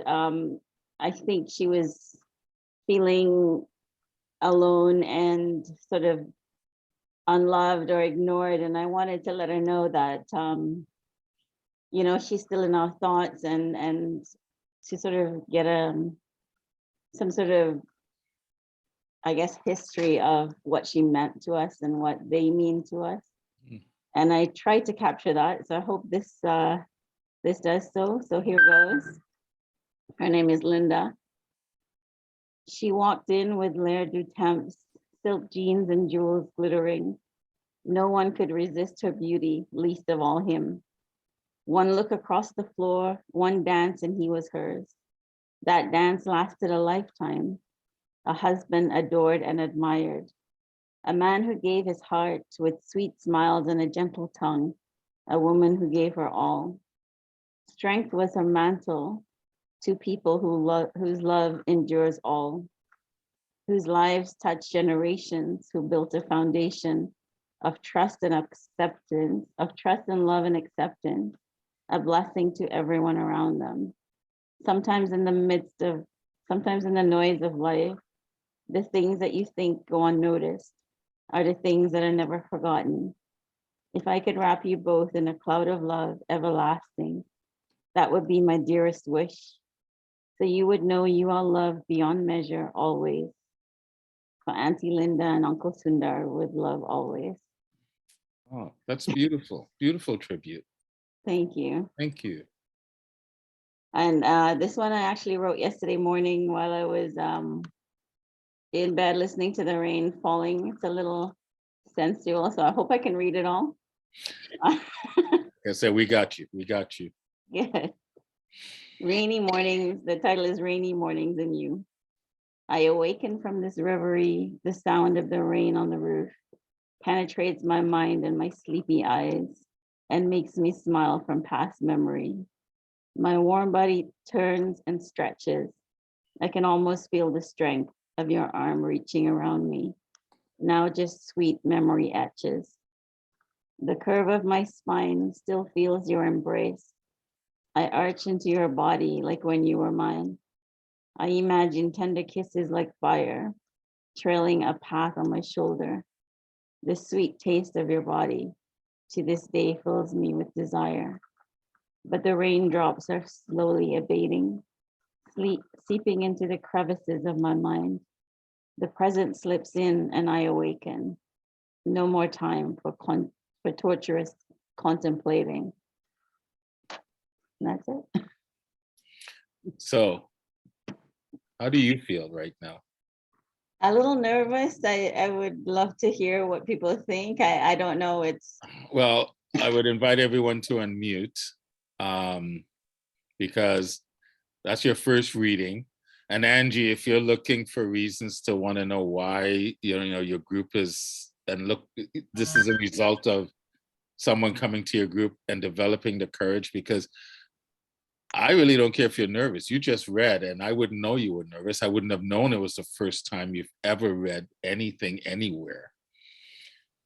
S15: I think she was feeling alone and sort of unloved or ignored. And I wanted to let her know that, she's still in our thoughts, and to sort of get some sort of, I guess, history of what she meant to us and what they mean to us. And I tried to capture that. So I hope this does so. So here goes. Her name is Linda. She walked in with Laird du Temps, silk jeans and jewels glittering. No one could resist her beauty, least of all him. One look across the floor, one dance, and he was hers. That dance lasted a lifetime. A husband adored and admired. A man who gave his heart with sweet smiles and a gentle tongue. A woman who gave her all. Strength was her mantle. Two people whose love endures all. Whose lives touch generations, who built a foundation of trust and acceptance, of trust and love and acceptance, a blessing to everyone around them. Sometimes in the noise of life, the things that you think go unnoticed are the things that are never forgotten. If I could wrap you both in a cloud of love everlasting, that would be my dearest wish. So you would know you are loved beyond measure always. For Auntie Linda and Uncle Sundar, with love always.
S1: Oh, that's beautiful. Beautiful tribute.
S15: Thank you.
S1: Thank you.
S15: And this one I actually wrote yesterday morning while I was in bed listening to the rain falling. It's a little sensual, so I hope I can read it all.
S1: Like I said, we got you. We got you.
S15: Good. Rainy mornings. The title is Rainy Mornings in You. I awaken from this reverie. The sound of the rain on the roof penetrates my mind and my sleepy eyes. and makes me smile from past memory. My warm body turns and stretches. I can almost feel the strength of your arm reaching around me. Now just sweet memory etches. The curve of my spine still feels your embrace. I arch into your body like when you were mine. I imagine tender kisses like fire, trailing a path on my shoulder. The sweet taste of your body to this day fills me with desire. But the raindrops are slowly abating, seeping into the crevices of my mind. The present slips in and I awaken. No more time for torturous contemplating. And that's it.
S1: So, how do you feel right now?
S15: A little nervous. I would love to hear what people think. I don't know.
S1: Well, I would invite everyone to unmute because that's your first reading. And Angie, if you're looking for reasons to want to know why your group is, and look, this is a result of someone coming to your group and developing the courage, because I really don't care if you're nervous. You just read, and I wouldn't know you were nervous. I wouldn't have known it was the first time you've ever read anything anywhere.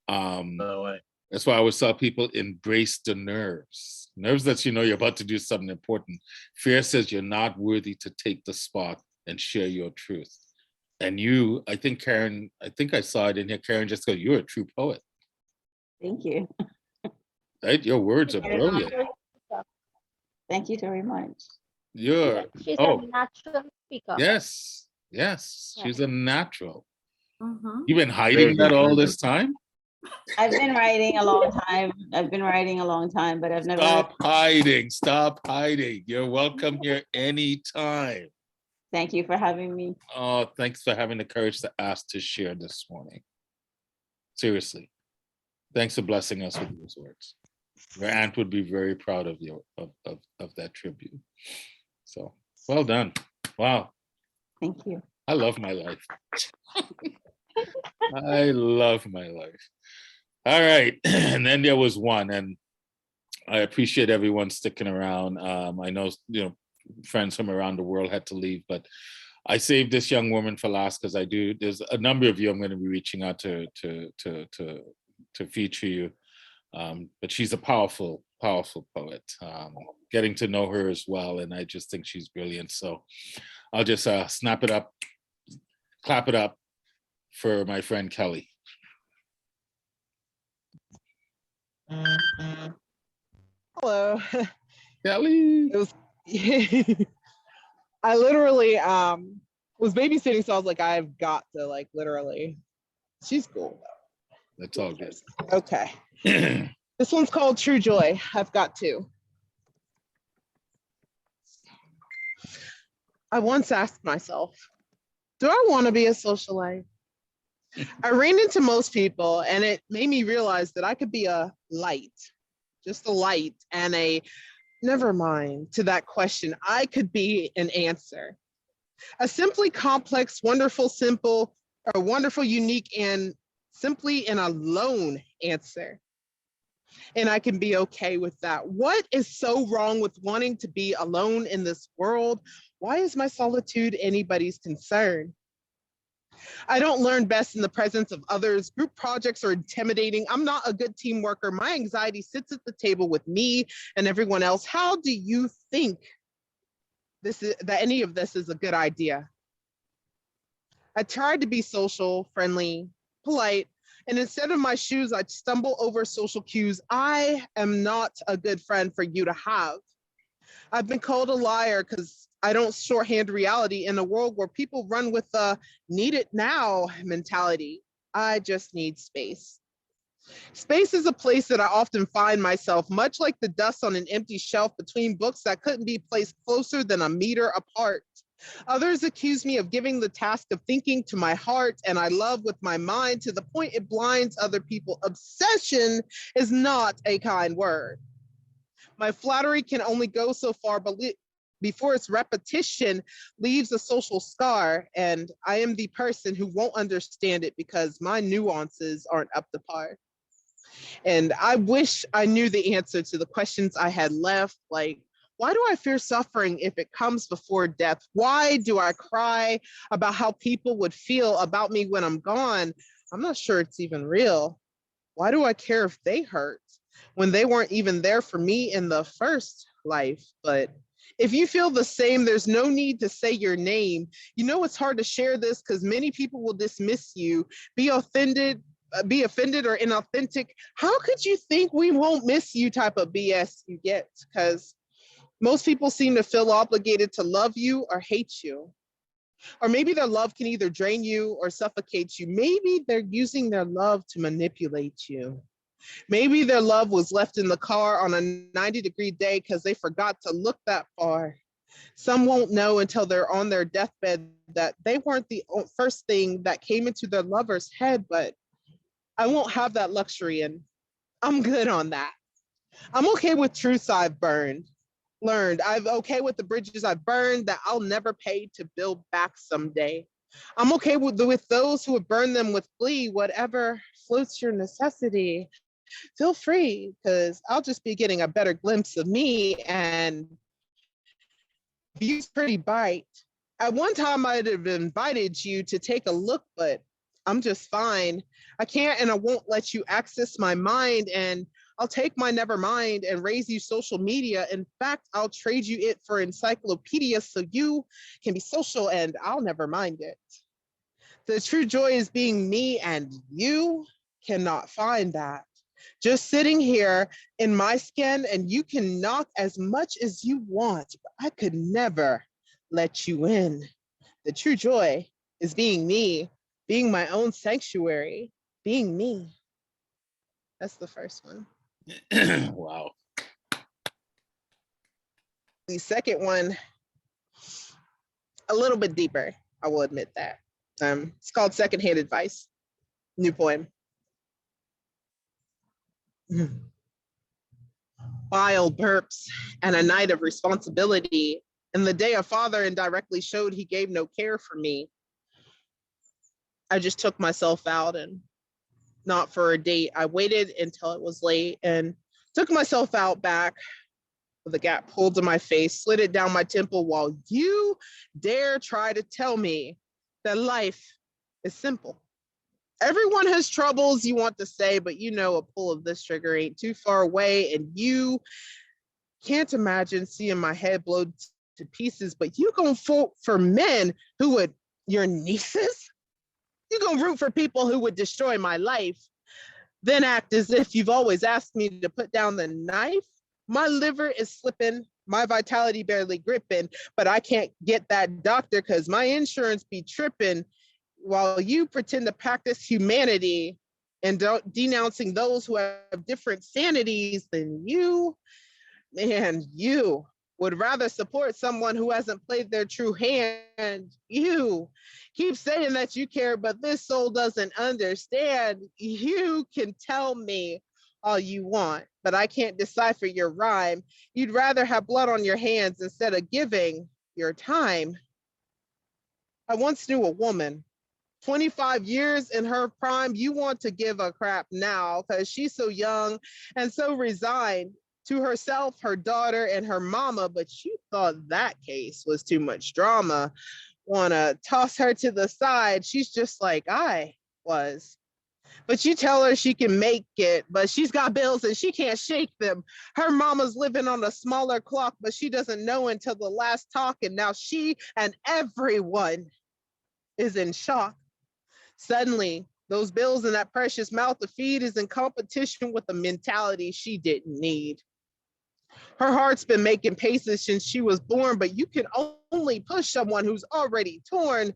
S4: No way.
S1: That's why I always tell people, embrace the nerves. Nerves that you're about to do something important. Fear says you're not worthy to take the spot and share your truth. And you, I think Karen, I saw it in here, Karen just goes, you're a true poet.
S15: Thank you.
S1: Right? Your words are brilliant.
S15: Thank you very much.
S8: She's a natural speaker.
S1: Yes, she's a natural.
S8: Mm-hmm.
S1: You've been hiding that all this time?
S15: I've been writing a long time. But I've never.
S1: Stop hiding. You're welcome here anytime.
S15: Thank you for having me.
S1: Oh, thanks for having the courage to ask to share this morning. Seriously. Thanks for blessing us with those words. Your aunt would be very proud of you, of that tribute. So, well done. Wow.
S15: Thank you.
S1: I love my life. I love my life. All right. And then there was one, and I appreciate everyone sticking around. I know, friends from around the world had to leave, but I saved this young woman for last because there's a number of you I'm going to be reaching out to feature you. But she's a powerful, powerful poet. Getting to know her as well, and I just think she's brilliant. So I'll just snap it up, clap it up for my friend Kelly.
S3: Hello.
S1: Kelly.
S3: It was I literally was babysitting, so I was like, I've got to literally. She's cool though.
S1: That's all good.
S3: Okay. This one's called True Joy. I've got two. I once asked myself, do I want to be a socialite? I ran into most people, and it made me realize that I could be a light, just a light, and never mind to that question. I could be an answer. A simply complex, wonderful, simple, or wonderful, unique, and simply an alone answer. And I can be okay with that. What is so wrong with wanting to be alone in this world? Why is my solitude anybody's concern? I don't learn best in the presence of others. Group projects are intimidating. I'm not a good team worker. My anxiety sits at the table with me and everyone else. How do you think that any of this is a good idea? I tried to be social, friendly, polite, and instead of my shoes, I'd stumble over social cues. I am not a good friend for you to have. I've been called a liar because I don't shorthand reality in a world where people run with the need it now mentality. I just need space. Space is a place that I often find myself, much like the dust on an empty shelf between books that couldn't be placed closer than a meter apart. Others accuse me of giving the task of thinking to my heart, and I love with my mind to the point it blinds other people. Obsession is not a kind word. My flattery can only go so far, but before its repetition leaves a social scar, and I am the person who won't understand it because my nuances aren't up to par. And I wish I knew the answer to the questions I had left, like, why do I fear suffering if it comes before death? Why do I cry about how people would feel about me when I'm gone? I'm not sure it's even real. Why do I care if they hurt when they weren't even there for me in the first life? But if you feel the same, there's no need to say your name. You know, it's hard to share this because many people will dismiss you, be offended or inauthentic. How could you think we won't miss you type of BS you get? Because most people seem to feel obligated to love you or hate you. Or maybe their love can either drain you or suffocate you. Maybe they're using their love to manipulate you. Maybe their love was left in the car on a 90-degree day because they forgot to look that far. Some won't know until they're on their deathbed that they weren't the first thing that came into their lover's head, but I won't have that luxury, and I'm good on that. I'm okay with truths I've learned. I'm okay with the bridges I've burned that I'll never pay to build back someday. I'm okay with those who have burned them with glee. Whatever floats your necessity, feel free, because I'll just be getting a better glimpse of me and view's pretty bite. At one time, I'd have invited you to take a look, but I'm just fine. I can't and I won't let you access my mind, and I'll take my never mind and raise you social media. In fact, I'll trade you it for encyclopedia so you can be social and I'll never mind it. The true joy is being me, and you cannot find that. Just sitting here in my skin, and you can knock as much as you want, but I could never let you in. The true joy is being me, being my own sanctuary, being me. That's the first one.
S1: Wow.
S3: The second one, a little bit deeper, I will admit that. It's called Secondhand Advice, new poem. Wild burps and a night of responsibility. And the day a father indirectly showed he gave no care for me. I just took myself out, and not for a date. I waited until it was late and took myself out back with a gap pulled to my face, slid it down my temple while you dare try to tell me that life is simple. Everyone has troubles you want to say, but you know a pull of this trigger ain't too far away, and you can't imagine seeing my head blow to pieces, but you gonna vote for men who would, your nieces? You gonna root for people who would destroy my life, then act as if you've always asked me to put down the knife? My liver is slipping, my vitality barely gripping, but I can't get that doctor because my insurance be tripping while you pretend to practice humanity and denouncing those who have different sanities than you. Man, you would rather support someone who hasn't played their true hand. You keep saying that you care, but this soul doesn't understand. You can tell me all you want, but I can't decipher your rhyme. You'd rather have blood on your hands instead of giving your time. I once knew a woman, 25 years in her prime. You want to give a crap now because she's so young and so resigned to herself, her daughter, and her mama, but you thought that case was too much drama. Wanna toss her to the side. She's just like I was. But you tell her she can make it, but she's got bills and she can't shake them. Her mama's living on a smaller clock, but she doesn't know until the last talk, and now she and everyone is in shock. Suddenly, those bills and that precious mouth to feed is in competition with the mentality she didn't need. Her heart's been making paces since she was born, but you can only push someone who's already torn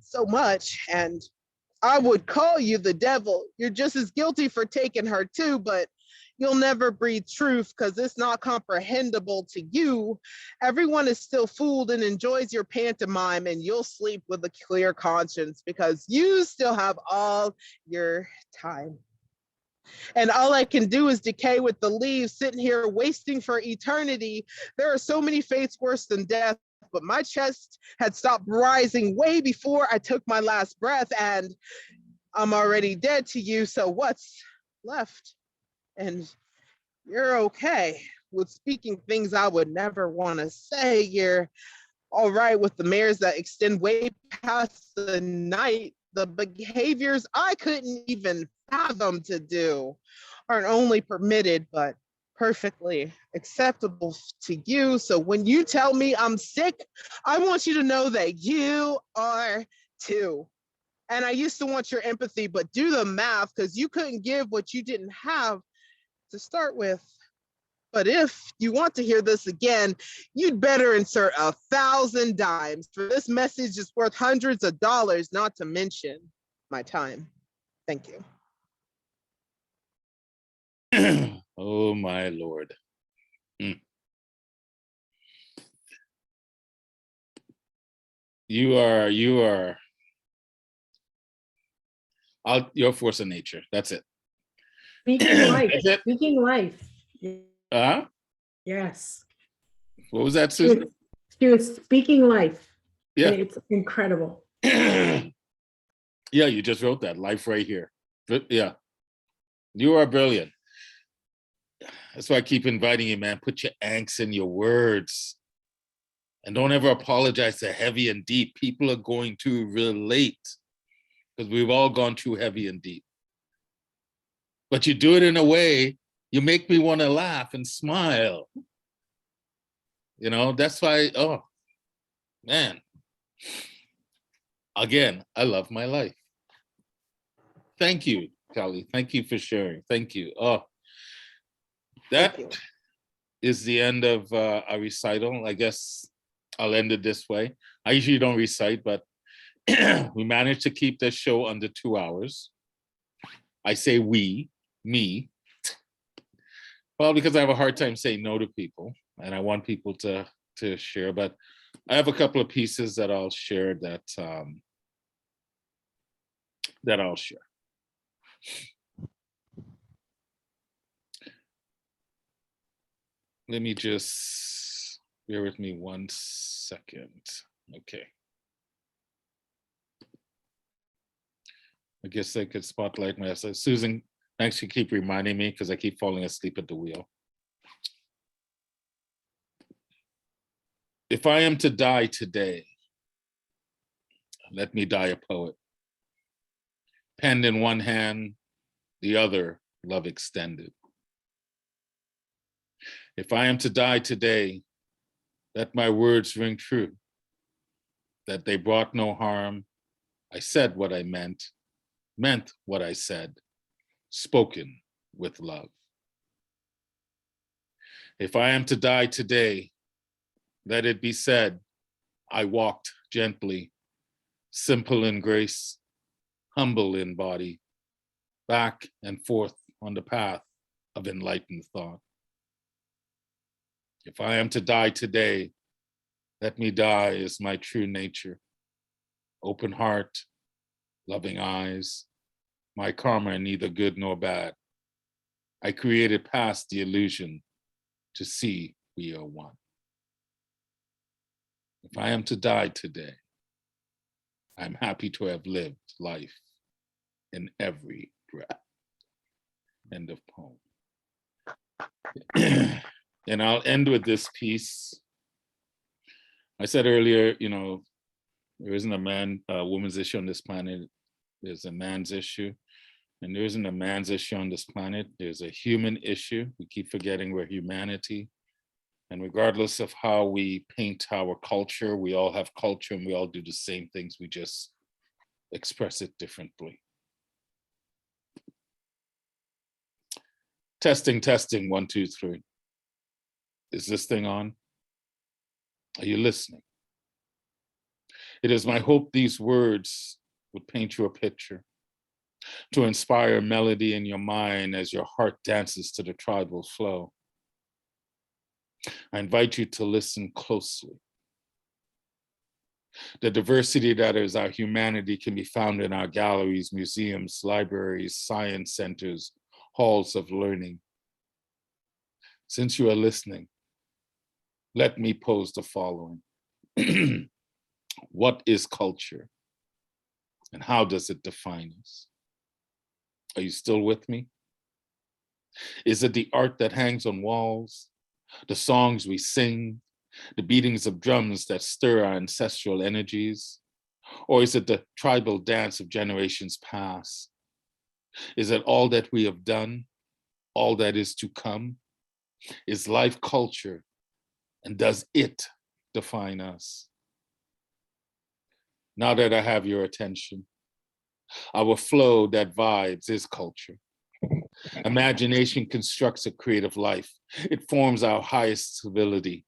S3: so much. And I would call you the devil. You're just as guilty for taking her too, but you'll never breathe truth because it's not comprehensible to you. Everyone is still fooled and enjoys your pantomime, and you'll sleep with a clear conscience because you still have all your time. And all I can do is decay with the leaves, sitting here wasting for eternity. There are so many fates worse than death, but my chest had stopped rising way before I took my last breath, and I'm already dead to you, so what's left And you're okay with speaking things I would never want to say. You're all right with the mares that extend way past the night. The behaviors I couldn't even fathom to do aren't only permitted, but perfectly acceptable to you. So when you tell me I'm sick, I want you to know that you are too. And I used to want your empathy, but do the math, because you couldn't give what you didn't have to start with. But if you want to hear this again, you'd better insert 1,000 dimes, for this message is worth hundreds of dollars, not to mention my time. Thank you.
S1: Oh my Lord. You are you're a force of nature. That's it.
S2: Speaking life.
S1: That's it.
S2: Speaking life. Yes.
S1: What was that, Susan?
S2: She was speaking life.
S1: Yeah.
S2: And it's incredible.
S1: Yeah, you just wrote that. Life right here. But yeah. You are brilliant. That's why I keep inviting you, man. Put your angst in your words. And don't ever apologize to heavy and deep. People are going to relate because we've all gone through heavy and deep. But you do it in a way, you make me want to laugh and smile. You know, that's why, oh, man. Again, I love my life. Thank you, Kelly. Thank you for sharing. Thank you. Oh, that is the end of a recital. I guess I'll end it this way. I usually don't recite, but we managed to keep this show under 2 hours. I say we, me, well, because I have a hard time saying no to people and I want people to share, but I have a couple of pieces that I'll share that I'll share. Let me just bear with me 1 second. Okay. I guess I could spotlight myself. Susan, thanks for keep reminding me because I keep falling asleep at the wheel. If I am to die today, let me die a poet. Pen in one hand, the other love extended. If I am to die today, let my words ring true, that they brought no harm. I said what I meant what I said, spoken with love. If I am to die today, let it be said, I walked gently, simple in grace, humble in body, back and forth on the path of enlightened thought. If I am to die today, let me die as my true nature. Open heart, loving eyes, my karma neither good nor bad. I created past the illusion to see we are one. If I am to die today, I'm happy to have lived life in every breath. End of poem. And I'll end with this piece. I said earlier, you know, there isn't a woman's issue on this planet. There's a man's issue. And there isn't a man's issue on this planet. There's a human issue. We keep forgetting we're humanity. And regardless of how we paint our culture, we all have culture and we all do the same things. We just express it differently. Testing, testing, 1, 2, 3. Is this thing on? Are you listening? It is my hope these words would paint you a picture, to inspire melody in your mind as your heart dances to the tribal flow. I invite you to listen closely. The diversity that is our humanity can be found in our galleries, museums, libraries, science centers, halls of learning. Since you are listening, let me pose the following. What is culture? And how does it define us? Are you still with me? Is it the art that hangs on walls, the songs we sing, the beatings of drums that stir our ancestral energies? Or is it the tribal dance of generations past? Is it all that we have done, all that is to come? Is life culture, and does it define us? Now that I have your attention, our flow that vibes is culture. Imagination constructs a creative life. It forms our highest civility.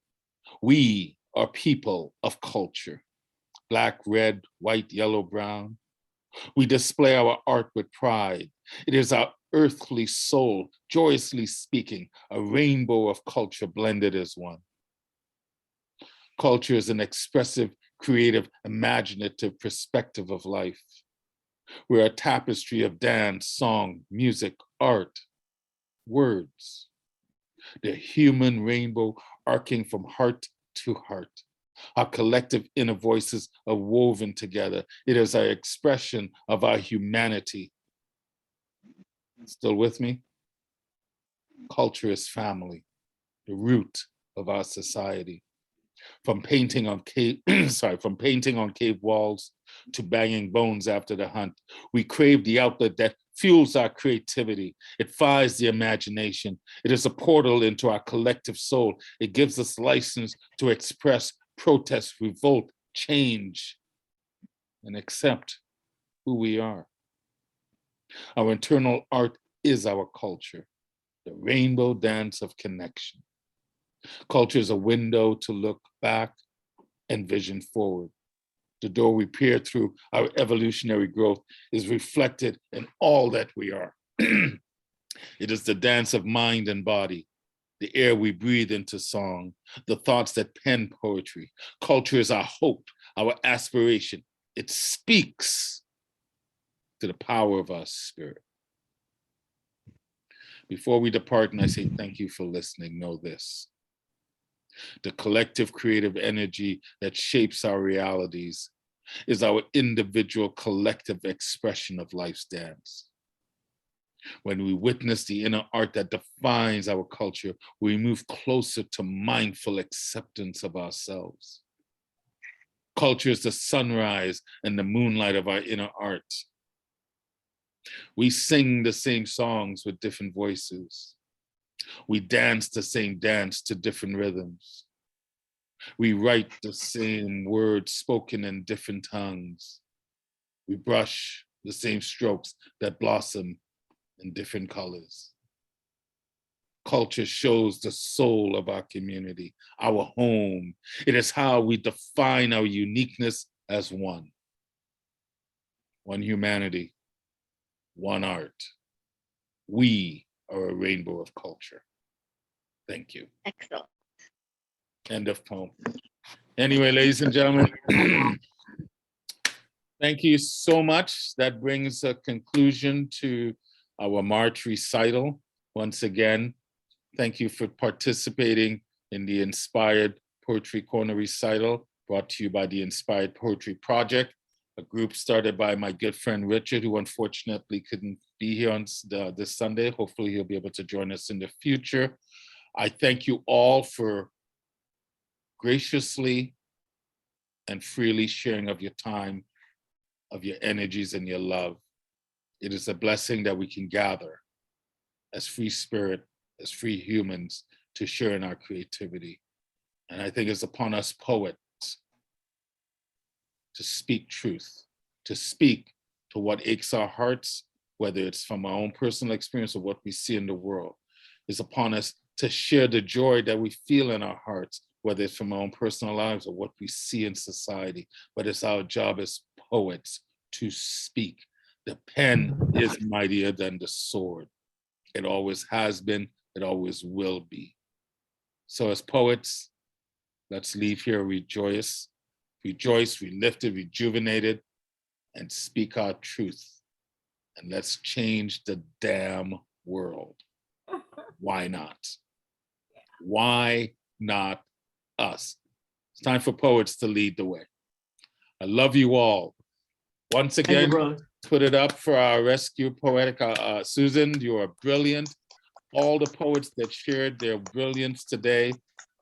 S1: We are people of culture. Black, red, white, yellow, brown. We display our art with pride. It is our earthly soul, joyously speaking, a rainbow of culture blended as one. Culture is an expressive, creative, imaginative perspective of life. We're a tapestry of dance, song, music, art, words. The human rainbow arcing from heart to heart. Our collective inner voices are woven together. It is our expression of our humanity. Still with me? Culture is family, the root of our society. From painting on cave, from painting on cave walls to banging bones after the hunt, we crave the outlet that fuels our creativity. It fires the imagination. It is a portal into our collective soul. It gives us license to express, protest, revolt, change, and accept who we are. Our internal art is our culture, the rainbow dance of connection. Culture is a window to look back and vision forward. The door we peer through, our evolutionary growth, is reflected in all that we are. It is the dance of mind and body, the air we breathe into song, the thoughts that pen poetry. Culture is our hope, our aspiration. It speaks to the power of our spirit. Before we depart, and I say thank you for listening, know this. The collective creative energy that shapes our realities is our individual collective expression of life's dance. When we witness the inner art that defines our culture, we move closer to mindful acceptance of ourselves. Culture is the sunrise and the moonlight of our inner art. We sing the same songs with different voices. We dance the same dance to different rhythms. We write the same words spoken in different tongues. We brush the same strokes that blossom in different colors. Culture shows the soul of our community, our home. It is how we define our uniqueness as one. One humanity, one art. We are a rainbow of culture. Thank you.
S8: Excellent.
S1: End of poem. Anyway, ladies and gentlemen, thank you so much. That brings a conclusion to our March recital. Once again, thank you for participating in the Inspired Poetry Corner recital brought to you by the Inspired Poetry Project, a group started by my good friend Richard, who unfortunately couldn't be here on this Sunday. Hopefully he'll be able to join us in the future. I thank you all for graciously and freely sharing of your time, of your energies and your love. It is a blessing that we can gather as free spirit, as free humans to share in our creativity. And I think it's upon us poets to speak truth, to speak to what aches our hearts, whether it's from our own personal experience or what we see in the world. It's upon us to share the joy that we feel in our hearts, whether it's from our own personal lives or what we see in society. But it's our job as poets to speak. The pen is mightier than the sword. It always has been, it always will be. So as poets, let's leave here rejoiced, relifted, rejuvenated, and speak our truth. And let's change the damn world. Why not? Why not us? It's time for poets to lead the way. I love you all. Once again, put it up for our RescuePoetix. Susan, you are brilliant. all the poets that shared their brilliance today.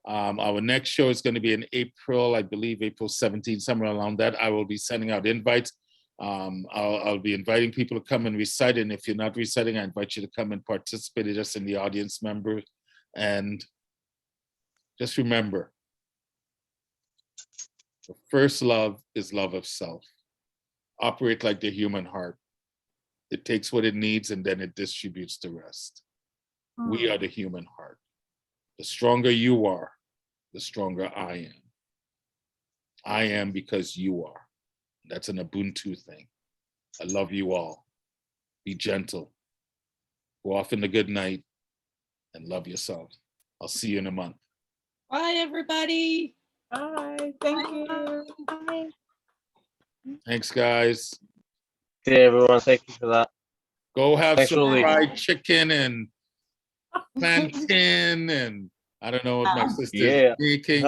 S1: Our next show is going to be in April, I believe April 17th, somewhere around that. I will be sending out invites. I'll be inviting people to come and recite. And if you're not reciting, I invite you to come and participate just in the audience member. And just remember, the first love is love of self. Operate like the human heart. It takes what it needs and then it distributes the rest. We are the human heart. The stronger you are, the stronger I am. I am because you are. That's an Ubuntu thing. I love you all. Be gentle. Go off in the good night and love yourself. I'll see you in a month.
S16: Bye, everybody.
S13: Bye. Thank you.
S8: Bye.
S1: Thanks, guys.
S4: Yeah, everyone, thank you for that.
S1: Go have
S4: Thanks,
S1: some
S4: Rolly.
S1: fried chicken and plantain and I don't know what my sister's
S4: Yeah.
S1: making,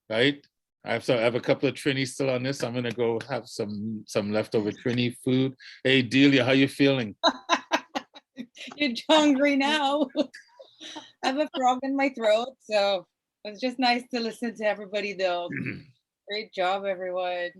S1: right? I have a couple of Trini still on this. I'm gonna go have some leftover Trini food. Hey, Delia, how you feeling?
S16: You're hungry now. I have a frog in my throat, so it's just nice to listen to everybody though. Great job, everyone.